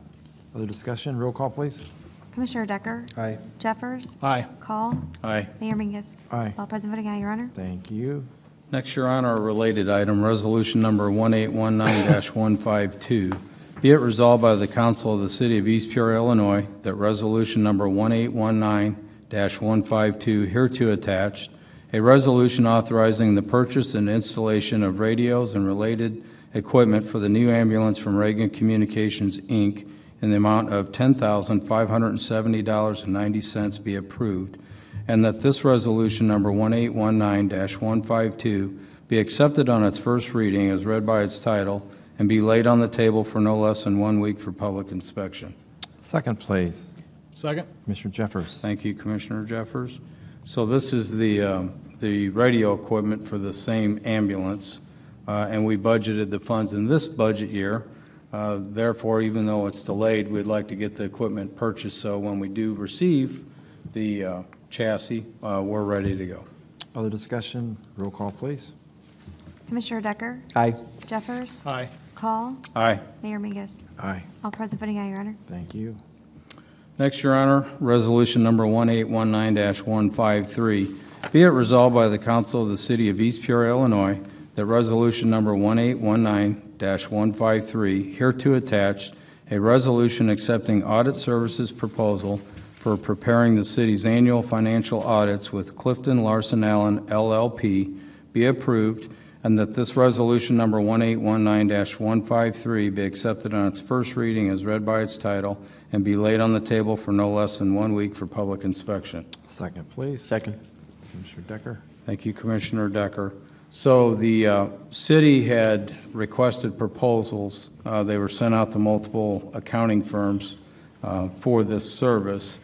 Other discussion? Roll call, please. Commissioner Decker? Aye. Jeffers? Aye. Call? Aye. Mayor Mingus? Aye. All present voting aye, Your Honor. Thank you. Next, Your Honor, a related item, resolution number 1819-152. Be it resolved by the Council of the City of East Peoria, Illinois, that resolution number 1819-152 hereto attached, a resolution authorizing the purchase and installation of radios and related equipment for the new ambulance from Reagan Communications, Inc., in the amount of $10,570.90 be approved, and that this resolution number 1819-152 be accepted on its first reading as read by its title and be laid on the table for no less than 1 week for public inspection. Second, please. Second? Commissioner Jeffers. Thank you, Commissioner Jeffers. So this is the radio equipment for the same ambulance, and we budgeted the funds in this budget year. Therefore, even though it's delayed, we'd like to get the equipment purchased, so when we do receive the chassis, we're ready to go. Other discussion? Roll call, please. Commissioner Decker? Aye. Jeffers? Aye. Call? Aye. Mayor Mingus? Aye. All present voting aye, Your Honor. Thank you. Next, Your Honor, Resolution Number 1819-153. Be it resolved by the Council of the City of East Peoria, Illinois, that Resolution Number 1819-153, hereto attached, a resolution accepting audit services proposal for preparing the city's annual financial audits with Clifton Larson Allen LLP, be approved, and that this Resolution Number 1819-153 be accepted on its first reading as read by its title and be laid on the table for no less than 1 week for public inspection. Second, please. Second. Commissioner Decker. Thank you, Commissioner Decker. So the city had requested proposals. They were sent out to multiple accounting firms for this service,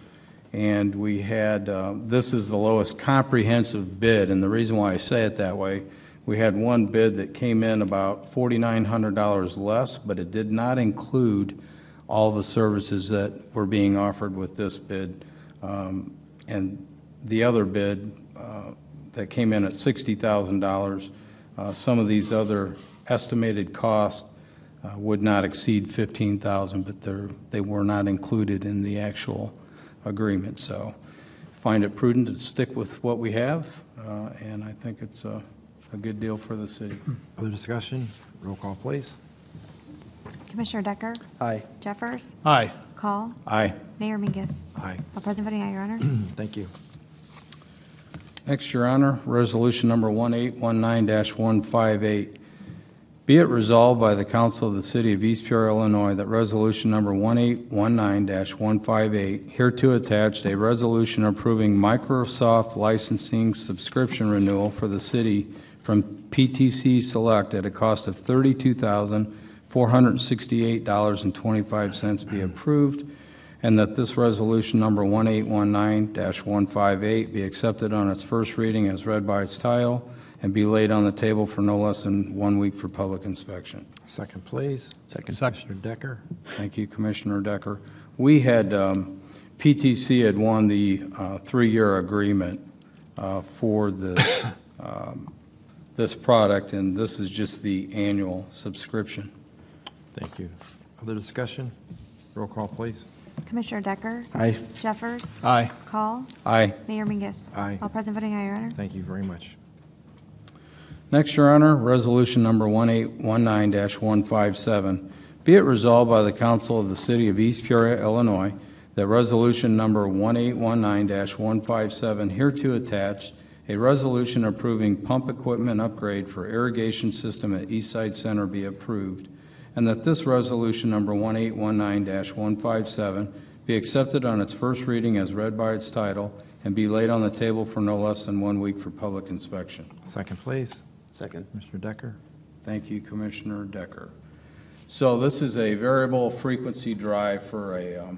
and we had, this is the lowest comprehensive bid, and the reason why I say it that way, we had one bid that came in about $4,900 less, but it did not include all the services that were being offered with this bid. And the other bid that came in at $60,000, some of these other estimated costs would not exceed $15,000, but they were not included in the actual agreement. So find it prudent to stick with what we have, and I think it's a good deal for the city. Other discussion? Roll call, please. Commissioner Decker? Aye. Jeffers? Aye. Call? Aye. Mayor Mingus? Aye. All present voting aye, Your Honor. Thank you. Next, Your Honor, Resolution Number 1819-158. Be it resolved by the Council of the City of East Peoria, Illinois, that Resolution Number 1819-158, hereto attached, a resolution approving Microsoft licensing subscription renewal for the city from PTC Select at a cost of $32,468.25 be approved, and that this Resolution Number 1819-158 be accepted on its first reading as read by its title and be laid on the table for no less than 1 week for public inspection. Second, please. Second. Commissioner Decker. Thank you, Commissioner Decker. We had, PTC had won the 3-year agreement for this, this product, and this is just the annual subscription. Thank you. Other discussion? Roll call, please. Commissioner Decker? Aye. Jeffers? Aye. Call? Aye. Mayor Mingus? Aye. All present voting aye, Your Honor. Thank you very much. Next, Your Honor, Resolution Number 1819-157. Be it resolved by the Council of the City of East Peoria, Illinois, that Resolution Number 1819-157 hereto attached, a resolution approving pump equipment upgrade for irrigation system at Eastside Center be approved, and that this Resolution Number 1819-157 be accepted on its first reading as read by its title and be laid on the table for no less than 1 week for public inspection. Second, please. Second. Commissioner Decker. Thank you, Commissioner Decker. So this is a variable frequency drive for a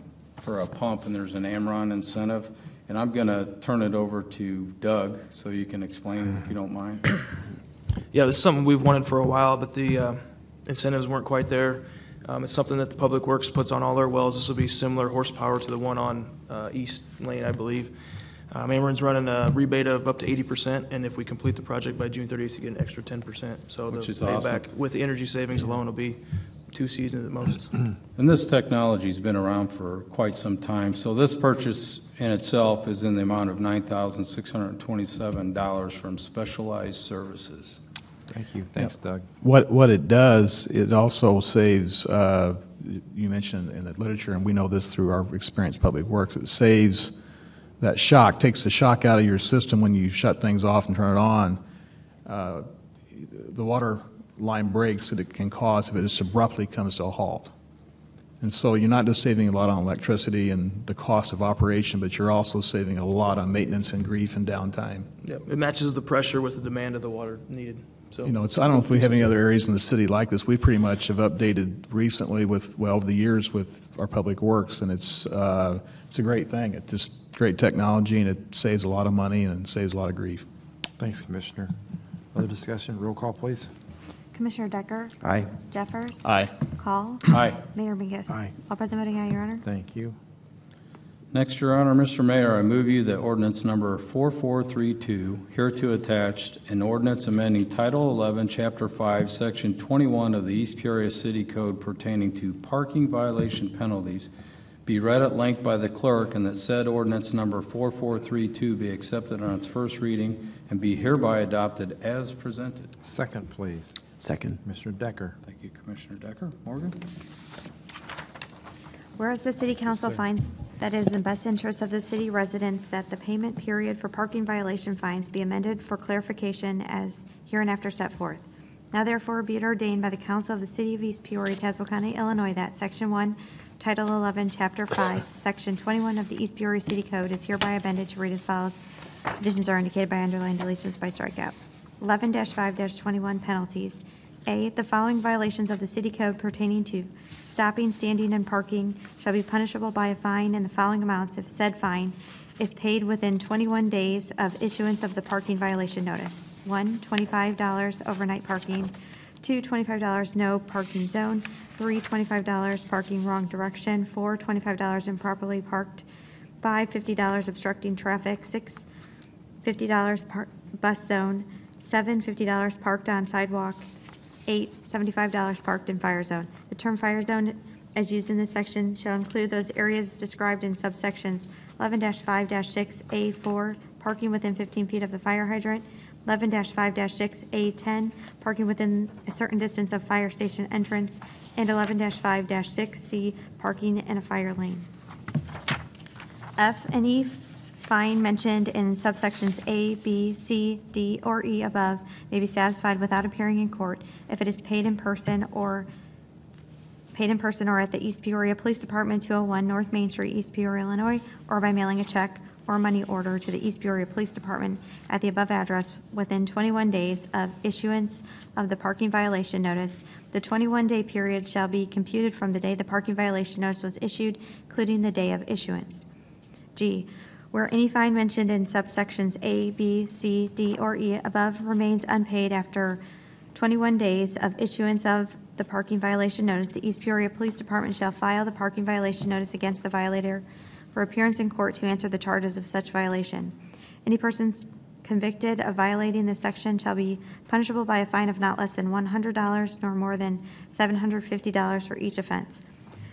pump, and there's an Amron incentive. And I'm going to turn it over to Doug so you can explain it if you don't mind. Yeah, this is something we've wanted for a while, but the incentives weren't quite there. It's something that the Public Works puts on all their wells. This will be similar horsepower to the one on East Lane, I believe. Amron's running a rebate of up to 80%, and if we complete the project by June 30th, you get an extra 10%. So Which the is awesome. payback with the energy savings alone will be 2 seasons at most. And this technology's been around for quite some time. So this purchase in itself is in the amount of $9,627 from Specialized Services. Thank you. Thanks, Doug. What it does, it also saves, you mentioned in the literature, and we know this through our experience in Public Works, it saves that shock, takes the shock out of your system when you shut things off and turn it on. The water line breaks that it can cause if it just abruptly comes to a halt. And so you're not just saving a lot on electricity and the cost of operation, but you're also saving a lot on maintenance and grief and downtime. Yep, it matches the pressure with the demand of the water needed. So, You know, I don't know if we have any other areas in the city like this. We pretty much have updated recently over the years with our public works, and it's a great thing. It's just great technology, and it saves a lot of money and it saves a lot of grief. Thanks, Commissioner. Other discussion? Roll call, please. Commissioner Decker? Aye. Jeffers? Aye. Call? Aye. Mayor Mingus? Aye. All present voting aye, Your Honor. Thank you. Next, Your Honor, Mr. Mayor, I move you that ordinance number 4432, hereto attached, an ordinance amending Title 11, Chapter 5, Section 21 of the East Peoria City Code pertaining to parking violation penalties, be read at length by the clerk, and that said ordinance number 4432 be accepted on its first reading and be hereby adopted as presented. Second, please. Second. Commissioner Decker. Thank you, Commissioner Decker. Morgan? Whereas the City Council finds that it is in the best interest of the city residents that the payment period for parking violation fines be amended for clarification as hereinafter set forth. Now therefore be it ordained by the Council of the City of East Peoria, Tazewell County, Illinois, that Section 1, Title 11, Chapter 5, Section 21 of the East Peoria City Code is hereby amended to read as follows. Additions are indicated by underline, deletions by strikeout. 11-5-21 penalties. A, the following violations of the city code pertaining to stopping, standing, and parking shall be punishable by a fine in the following amounts if said fine is paid within 21 days of issuance of the parking violation notice. 1, $25 overnight parking. 2, $25 no parking zone. 3, $25 parking wrong direction. 4, $25 improperly parked. 5, $50 obstructing traffic. 6, $50 bus zone. 7, $50 parked on sidewalk. 8, $75 parked in fire zone. The term fire zone, as used in this section, shall include those areas described in subsections 11-5-6A4, parking within 15 feet of the fire hydrant, 11-5-6A10, parking within a certain distance of fire station entrance, and 11-5-6C, parking in a fire lane. F and E fine mentioned in subsections A, B, C, D, or E above may be satisfied without appearing in court if it is paid in person or at the East Peoria Police Department, 201 North Main Street, East Peoria, Illinois, or by mailing a check or money order to the East Peoria Police Department at the above address within 21 days of issuance of the parking violation notice. The 21-day period shall be computed from the day the parking violation notice was issued, including the day of issuance. G, where any fine mentioned in subsections A, B, C, D, or E above remains unpaid after 21 days of issuance of the parking violation notice, the East Peoria Police Department shall file the parking violation notice against the violator for appearance in court to answer the charges of such violation. Any persons convicted of violating this section shall be punishable by a fine of not less than $100 nor more than $750 for each offense.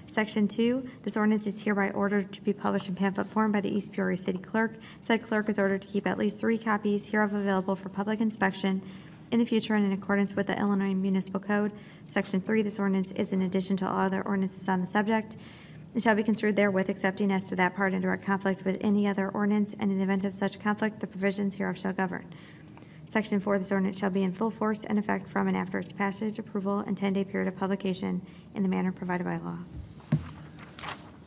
Section 2, this ordinance is hereby ordered to be published in pamphlet form by the East Peoria City Clerk. Said clerk is ordered to keep at least 3 copies hereof available for public inspection in the future and in accordance with the Illinois Municipal Code. Section 3, this ordinance is in addition to all other ordinances on the subject. It shall be construed therewith, excepting as to that part in direct conflict with any other ordinance, and in the event of such conflict, the provisions hereof shall govern. Section 4, this ordinance shall be in full force and effect from and after its passage, approval, and 10-day period of publication in the manner provided by law.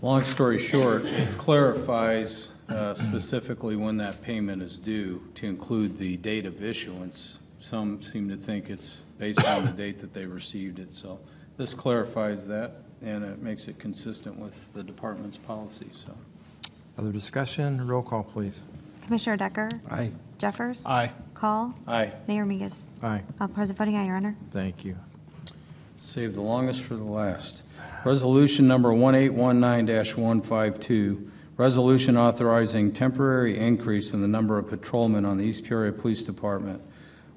Long story short, it clarifies specifically when that payment is due to include the date of issuance. Some seem to think it's based on the date that they received it. So this clarifies that, and it makes it consistent with the department's policy. So, Other discussion? Roll call, please. Commissioner Decker? Aye. Jeffers? Aye. Call? aye. Mayor Mingus? Aye. All present voting aye, Your Honor. Thank you. Save the longest for the last. Resolution number 1819-152, resolution authorizing temporary increase in the number of patrolmen on the East Peoria Police Department.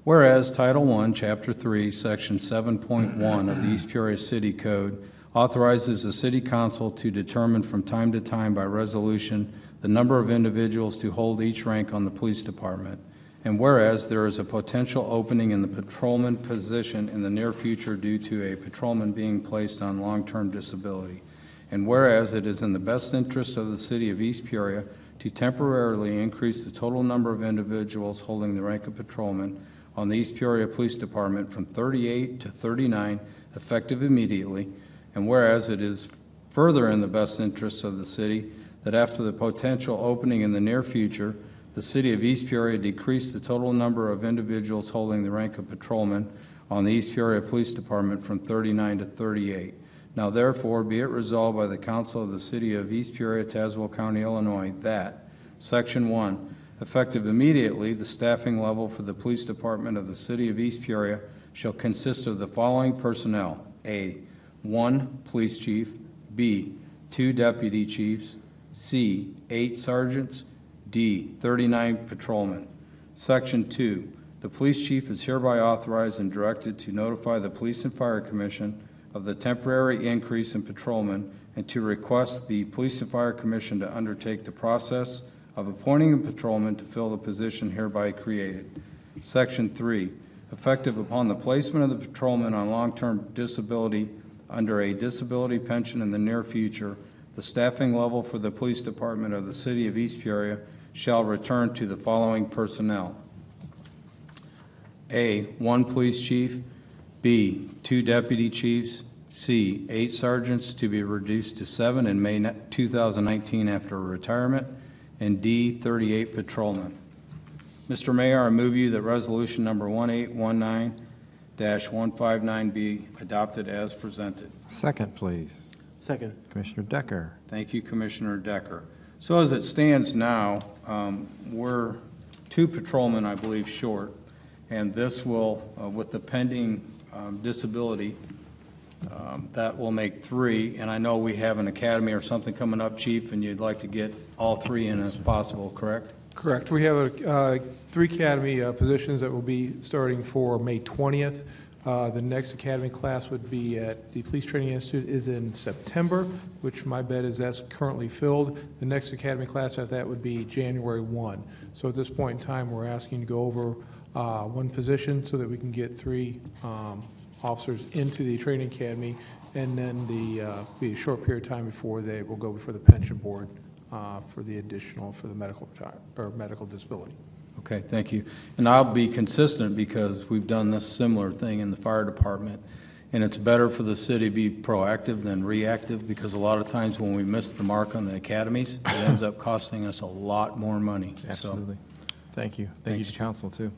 Whereas Title I, Chapter 3, Section 7.1 of the East Peoria City Code authorizes the City Council to determine from time to time by resolution the number of individuals to hold each rank on the police department. And whereas there is a potential opening in the patrolman position in the near future due to a patrolman being placed on long-term disability. And whereas it is in the best interest of the City of East Peoria to temporarily increase the total number of individuals holding the rank of patrolman on the East Peoria Police Department from 38 to 39, effective immediately. And whereas it is further in the best interest of the city that after the potential opening in the near future, the City of East Peoria decrease the total number of individuals holding the rank of patrolman on the East Peoria Police Department from 39 to 38. Now therefore, be it resolved by the Council of the City of East Peoria, Tazewell County, Illinois, that Section 1, effective immediately, the staffing level for the Police Department of the City of East Peoria shall consist of the following personnel: A, 1 police chief, B, 2 deputy chiefs, C, 8 sergeants, D, 39 patrolmen. Section 2, the police chief is hereby authorized and directed to notify the Police and Fire Commission of the temporary increase in patrolmen and to request the Police and Fire Commission to undertake the process of appointing a patrolman to fill the position hereby created. Section 3, effective upon the placement of the patrolman on long-term disability under a disability pension in the near future, the staffing level for the Police Department of the City of East Peoria shall return to the following personnel: A, 1 police chief, B, 2 deputy chiefs, C, 8 sergeants to be reduced to 7 in May 2019 after retirement, and D, 38 patrolmen. Mr. Mayor, I move you that resolution number 1819-159 be adopted as presented. Second, please. Second. Commissioner Decker. Thank you, Commissioner Decker. So as it stands now, we're 2 patrolmen, I believe, short, and this will, with the pending disability, that will make 3. And I know we have an academy or something coming up, Chief, and you'd like to get all 3 in as possible, correct? Correct. We have 3 academy positions that will be starting for May 20th. The next academy class would be at the Police Training Institute is in September, which my bet is that's currently filled. The next academy class after that would be January 1. So at this point in time, we're asking to go over 1 position so that we can get 3 officers into the training academy, and then be a short period of time before they will go before the pension board for the additional, for the medical disability. Okay, thank you. And I'll be consistent because we've done this similar thing in the fire department, and it's better for the city to be proactive than reactive, because a lot of times when we miss the mark on the academies, it ends up costing us a lot more money. Absolutely. Thank you. Thank you to council, too.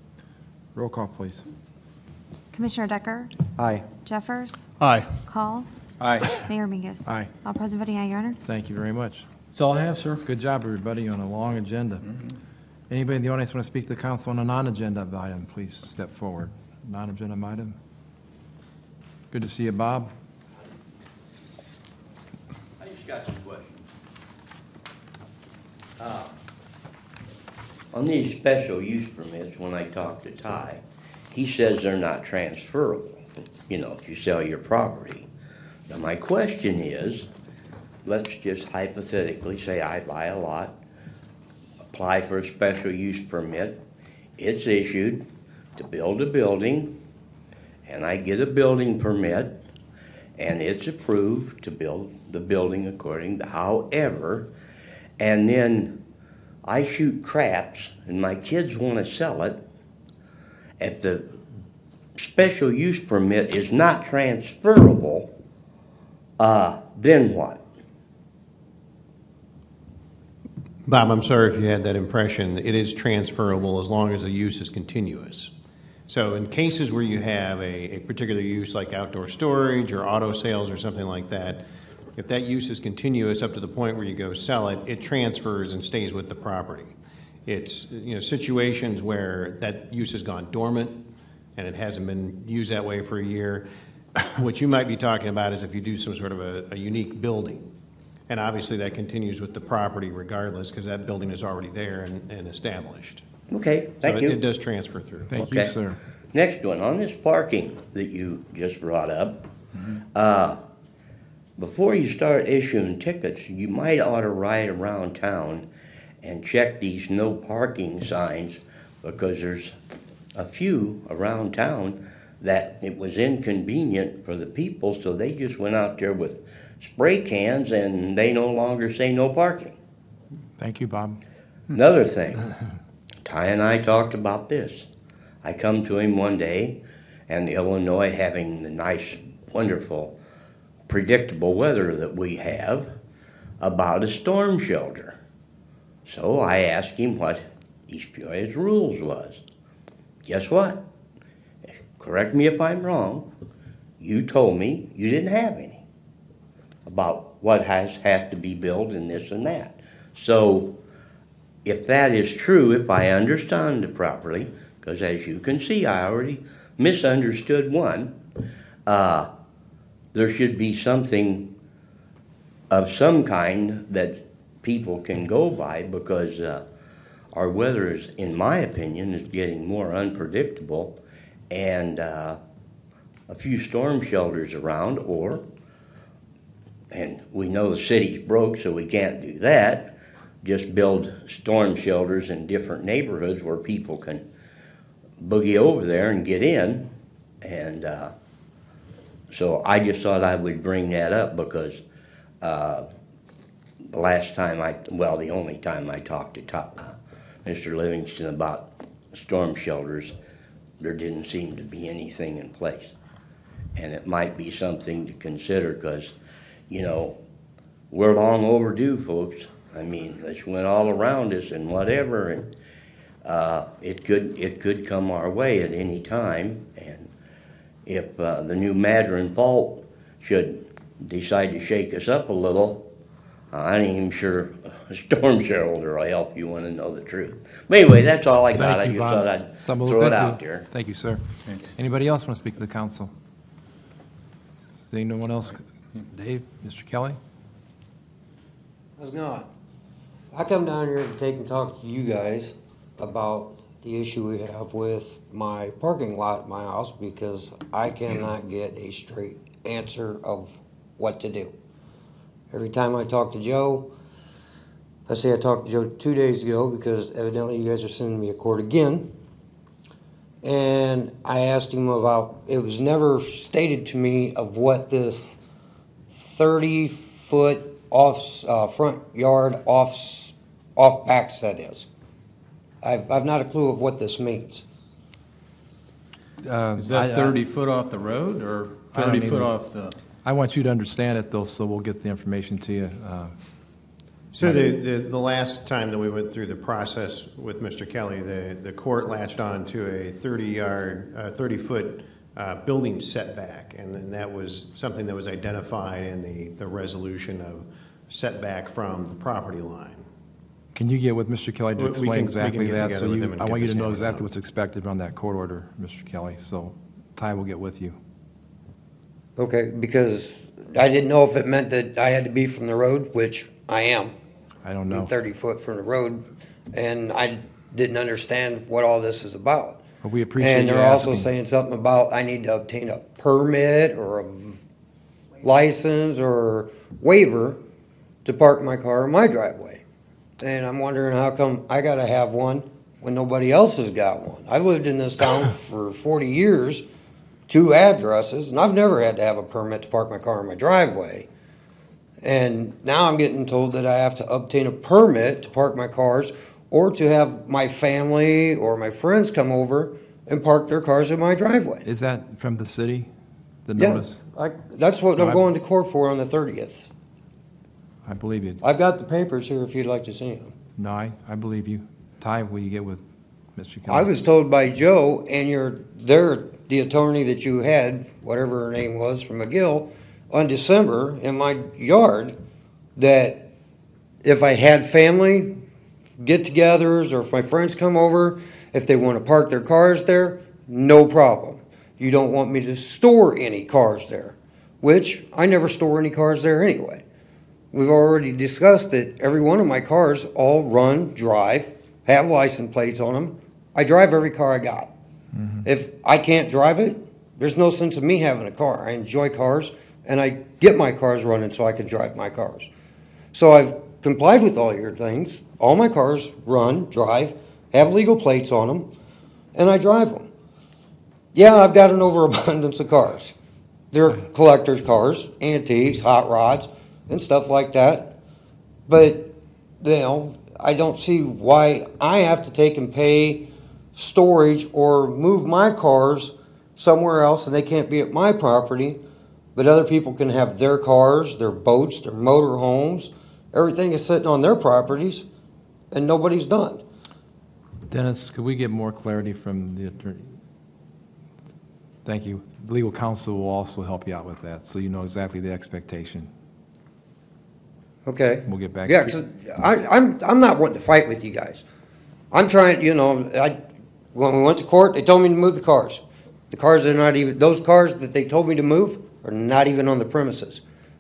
Roll call, please. Commissioner Decker? Aye. Jeffers? Aye. Call? Aye. Mayor Mingus? Aye. All present voting aye, Your Honor. Thank you very much. That's all I have, sir. Good job, everybody, on a long agenda. Anybody in the audience want to speak to the council on a non-agenda item, please step forward. Non-agenda item. Good to see you, Bob. I just got some questions. On these special use permits, when I talked to Ty, he says they're not transferable, you know, if you sell your property. Now, my question is, let's just hypothetically say I buy a lot, apply for a special use permit, it's issued to build a building, and I get a building permit, and it's approved to build the building according to however, and then I shoot craps, and my kids want to sell it. If the special use permit is not transferable, then what? Bob, I'm sorry if you had that impression. It is transferable as long as the use is continuous. So in cases where you have a particular use like outdoor storage or auto sales or something like that, if that use is continuous up to the point where you go sell it, it transfers and stays with the property. It's, you know, situations where that use has gone dormant and it hasn't been used that way for a year. What you might be talking about is if you do some sort of a unique building. And obviously that continues with the property regardless, because that building is already there and established. Okay, thank you. It does transfer through. Thank you, sir. Next one, on this parking that you just brought up, before you start issuing tickets, you might ought to ride around town and check these no parking signs, because there's a few around town that it was inconvenient for the people, so they just went out there with spray cans and they no longer say no parking. Thank you, Bob. Another thing, Ty and I talked about this. I come to him one day, and Illinois having the nice, wonderful, predictable weather that we have, about a storm shelter. So I asked him what East Peoria's rules was. Guess what? Correct me if I'm wrong, you told me you didn't have any about what has to be built and this and that. So if that is true, if I understand it properly, because as you can see, I already misunderstood one, there should be something of some kind that people can go by, because our weather is, in my opinion, is getting more unpredictable, and a few storm shelters around, and we know the city's broke, so we can't do that, just build storm shelters in different neighborhoods where people can boogie over there and get in. And so I just thought I would bring that up, because the only time I talked to Mr. Livingston about storm shelters, there didn't seem to be anything in place. And it might be something to consider, because, you know, we're long overdue, folks. I mean, this went all around us and whatever, and it could come our way at any time. And if the new Madron fault should decide to shake us up a little, I ain't even sure a storm shelter will help. You want to know the truth. But anyway, that's all I got. I just thought I'd throw it out there. Thank you, sir. Thanks. Anybody else want to speak to the council? Is anyone else? Dave, Mr. Kelly? I come down here to talk to you guys about the issue we have with my parking lot at my house, because I cannot get a straight answer of what to do. Every time I talk to Joe, let's say I talked to Joe 2 days ago, because evidently you guys are sending me a quote again. And I asked him about, it was never stated to me of what this 30-foot front yard off back set is. I've not a clue of what this means. Is that 30 foot off the road, or 30 foot off the? I want you to understand it, though, so we'll get the information to you. So the last time that we went through the process with Mr. Kelly, the court latched on to a 30-foot building setback, and then that was something that was identified in the resolution of setback from the property line. Can you get with Mr. Kelly to explain exactly that? So I want you to know exactly out. what's expected on that court order, Mr. Kelly. So Ty will get with you. Okay, because I didn't know if it meant that I had to be from the road, which I am. I don't know. 30 foot from the road, and I didn't understand what all this is about. But we appreciate And you they're also asking. saying something about I need to obtain a permit or a license or waiver to park my car in my driveway. And I'm wondering how come I gotta have one when nobody else has got one. I've lived in this town for 40 years, 2 addresses, and I've never had to have a permit to park my car in my driveway. And now I'm getting told that I have to obtain a permit to park my cars, or to have my family or my friends come over and park their cars in my driveway. Is that from the city, the Yeah, notice? that's what No, I'm going to court for on the 30th. I believe you. I've got the papers here if you'd like to see them. No, I believe you. Ty, will you get with Mr. Kelly? I was told by Joe and the attorney that you had, whatever her name was, from McGill, on December in my yard, that if I had family get-togethers or if my friends come over, if they want to park their cars there, no problem. You don't want me to store any cars there, which I never store any cars there anyway. We've already discussed that every one of my cars all run, drive, have license plates on them. I drive every car I got. Mm-hmm. If I can't drive it, there's no sense of me having a car. I enjoy cars, and I get my cars running so I can drive my cars. So I've complied with all your things. All my cars run, drive, have legal plates on them, and I drive them. Yeah, I've got an overabundance of cars. They're collector's cars, antiques, hot rods, and stuff like that. But, I don't see why I have to take and pay storage or move my cars somewhere else, and they can't be at my property, but other people can have their cars, their boats, their motor homes. Everything is sitting on their properties, and nobody's done. Dennis, could we get more clarity from the attorney? Thank you. Legal counsel will also help you out with that, so you know exactly the expectation. Okay. We'll get back Yeah, to you. 'cause I'm not wanting to fight with you guys. I'm trying, when we went to court, they told me to move the cars. The cars are not even, those cars that they told me to move are not even on the premises.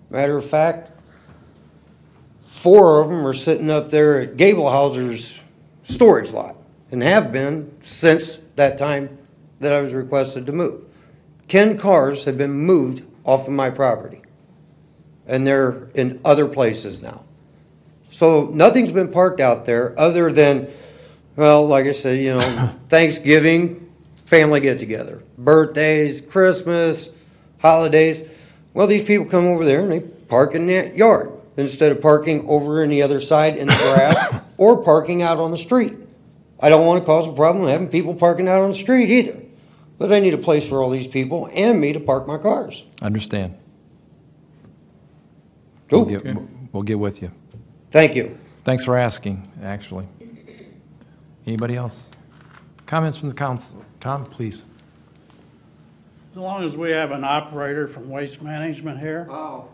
Matter of fact, 4 of them are sitting up there at Gablehauser's storage lot and have been since that time that I was requested to move. 10 cars have been moved off of my property, and they're in other places now. So nothing's been parked out there other than, well, like I said, Thanksgiving, family get-together, birthdays, Christmas, holidays. Well, these people come over there and they park in that yard instead of parking over on the other side in the grass or parking out on the street. I don't want to cause a problem having people parking out on the street either. But I need a place for all these people and me to park my cars. Understand. Cool. We'll get with you. Thank you. Thanks for asking, actually. Anybody else? Comments from the council? Please. As long as we have an operator from Waste Management here, Oh.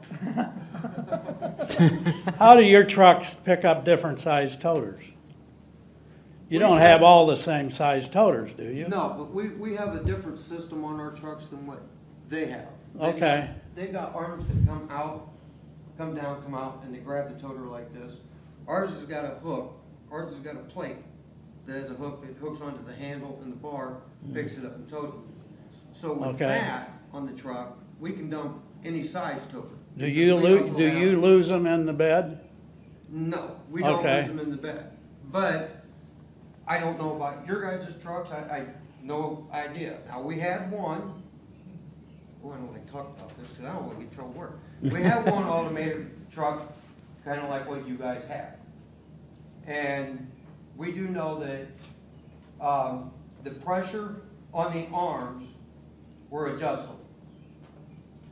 how do your trucks pick up different sized toters? You don't have all the same size toters, do you? No, but we have a different system on our trucks than what they have. Okay. They've got arms that come out, come down, come out, and they grab the toter like this. Ours has got a hook. Ours has got a plate that has a hook that hooks onto the handle and the bar, picks it up and totes it. So with that on the truck, we can dump any size toter. Do you lose them in the bed? No, we don't lose them in the bed. But I don't know about your guys' trucks. I no idea. Now, we had one. Oh, I don't want to talk about this because I don't want to get in trouble at work. We had one automated truck, kind of like what you guys have. And we do know that the pressure on the arms were adjustable.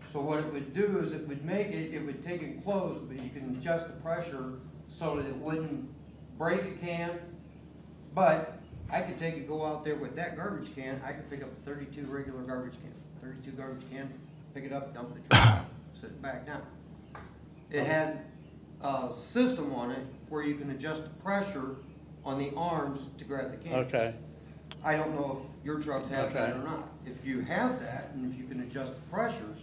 So what it would do is it would take it closed, but you can adjust the pressure so that it wouldn't break a can. But I could take it, go out there with that garbage can, I could pick up a 32 regular garbage can. 32 garbage can, pick it up, dump the truck, sit it back down. It had a system on it where you can adjust the pressure on the arms to grab the cans. Okay. I don't know if your trucks have that or not. If you have that, and if you can adjust the pressures,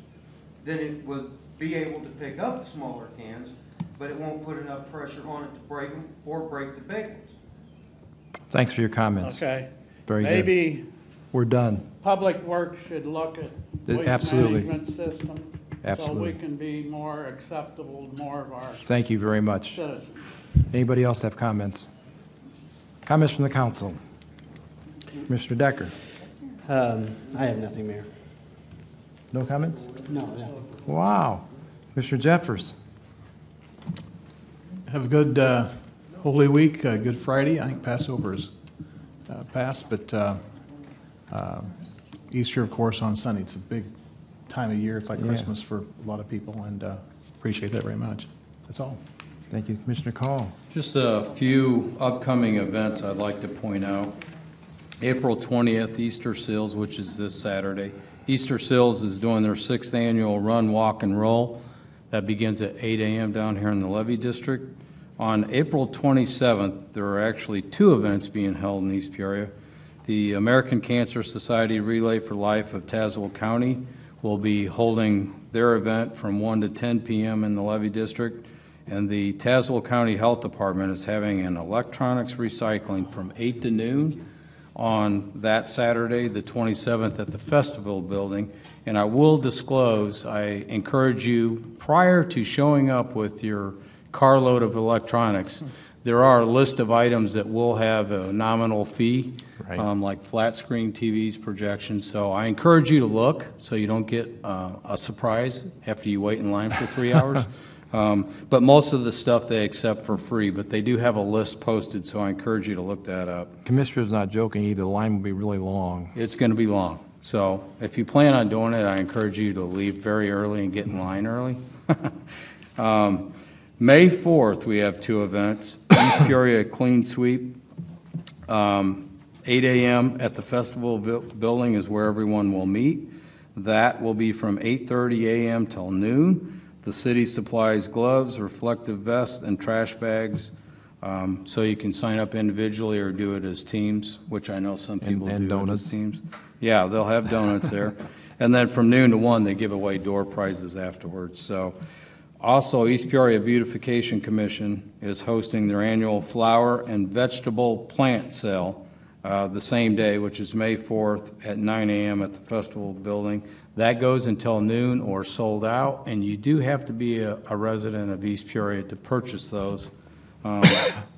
then it would be able to pick up the smaller cans, but it won't put enough pressure on it to break them or break the big ones. Thanks for your comments. Okay. Very good. Maybe We're done. Public Works should look at waste Absolutely. management system. Absolutely. So we can be more acceptable to more of our Thank you very much. citizens. Anybody else have comments? Comments from the council? Mr. Decker? I have nothing, Mayor. No comments? No. Wow. Mr. Jeffers? Have a good Holy Week, Good Friday. I think Passover is past, but Easter, of course, on Sunday. It's a big time of year. It's like Christmas for a lot of people, and appreciate that very much. That's all. Thank you. Commissioner Call? Just a few upcoming events I'd like to point out. April 20th, Easter Seals, which is this Saturday. Easter Seals is doing their 6th annual Run, Walk, and Roll. That begins at 8 a.m. down here in the Levy District. On April 27th, there are actually 2 events being held in East Peoria. The American Cancer Society Relay for Life of Tazewell County will be holding their event from 1 to 10 p.m. in the Levy District. And the Tazewell County Health Department is having an electronics recycling from 8 to noon on that Saturday, the 27th, at the Festival Building. And I will disclose, I encourage you, prior to showing up with your carload of electronics, there are a list of items that will have a nominal fee, like flat screen TVs, projections. So I encourage you to look so you don't get a surprise after you wait in line for 3 hours. But most of the stuff they accept for free, but they do have a list posted, so I encourage you to look that up. Commissioner's not joking either. The line will be really long. It's going to be long. So if you plan on doing it, I encourage you to leave very early and get in line early. May 4th, we have 2 events. East Peoria Clean Sweep. 8 a.m. at the festival building is where everyone will meet. That will be from 8:30 a.m. till noon. The city supplies gloves, reflective vests, and trash bags, so you can sign up individually or do it as teams, which I know some people And do donuts. it as teams. Yeah, they'll have donuts there. And then from noon to 1, they give away door prizes afterwards. So, also, East Peoria Beautification Commission is hosting their annual flower and vegetable plant sale the same day, which is May 4th at 9 a.m. at the festival building. That goes until noon or sold out, and you do have to be a resident of East Peoria to purchase those.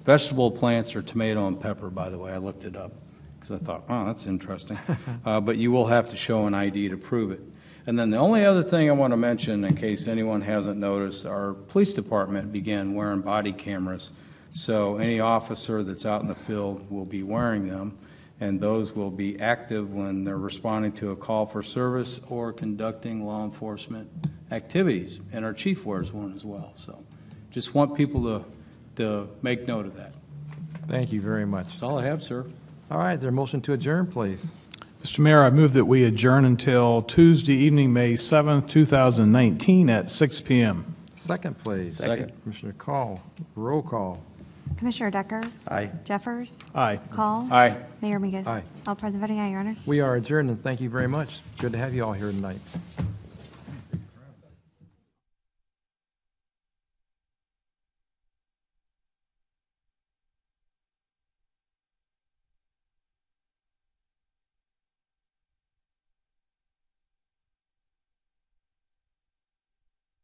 Vegetable plants are tomato and pepper, by the way. I looked it up because I thought, oh, that's interesting. But you will have to show an ID to prove it. And then the only other thing I want to mention, in case anyone hasn't noticed, our police department began wearing body cameras. So any officer that's out in the field will be wearing them, and those will be active when they're responding to a call for service or conducting law enforcement activities. And our chief wears one as well. So just want people to make note of that. Thank you very much. That's all I have, sir. All right, is there a motion to adjourn, please? Mr. Mayor, I move that we adjourn until Tuesday evening, May 7th, 2019 at 6 p.m. Second, please. Second. Commissioner Call, roll call. Commissioner Decker? Aye. Jeffers? Aye. Call? Aye. Mayor Mingus? Aye. All present voting aye, Your Honor. We are adjourned, and thank you very much. Good to have you all here tonight.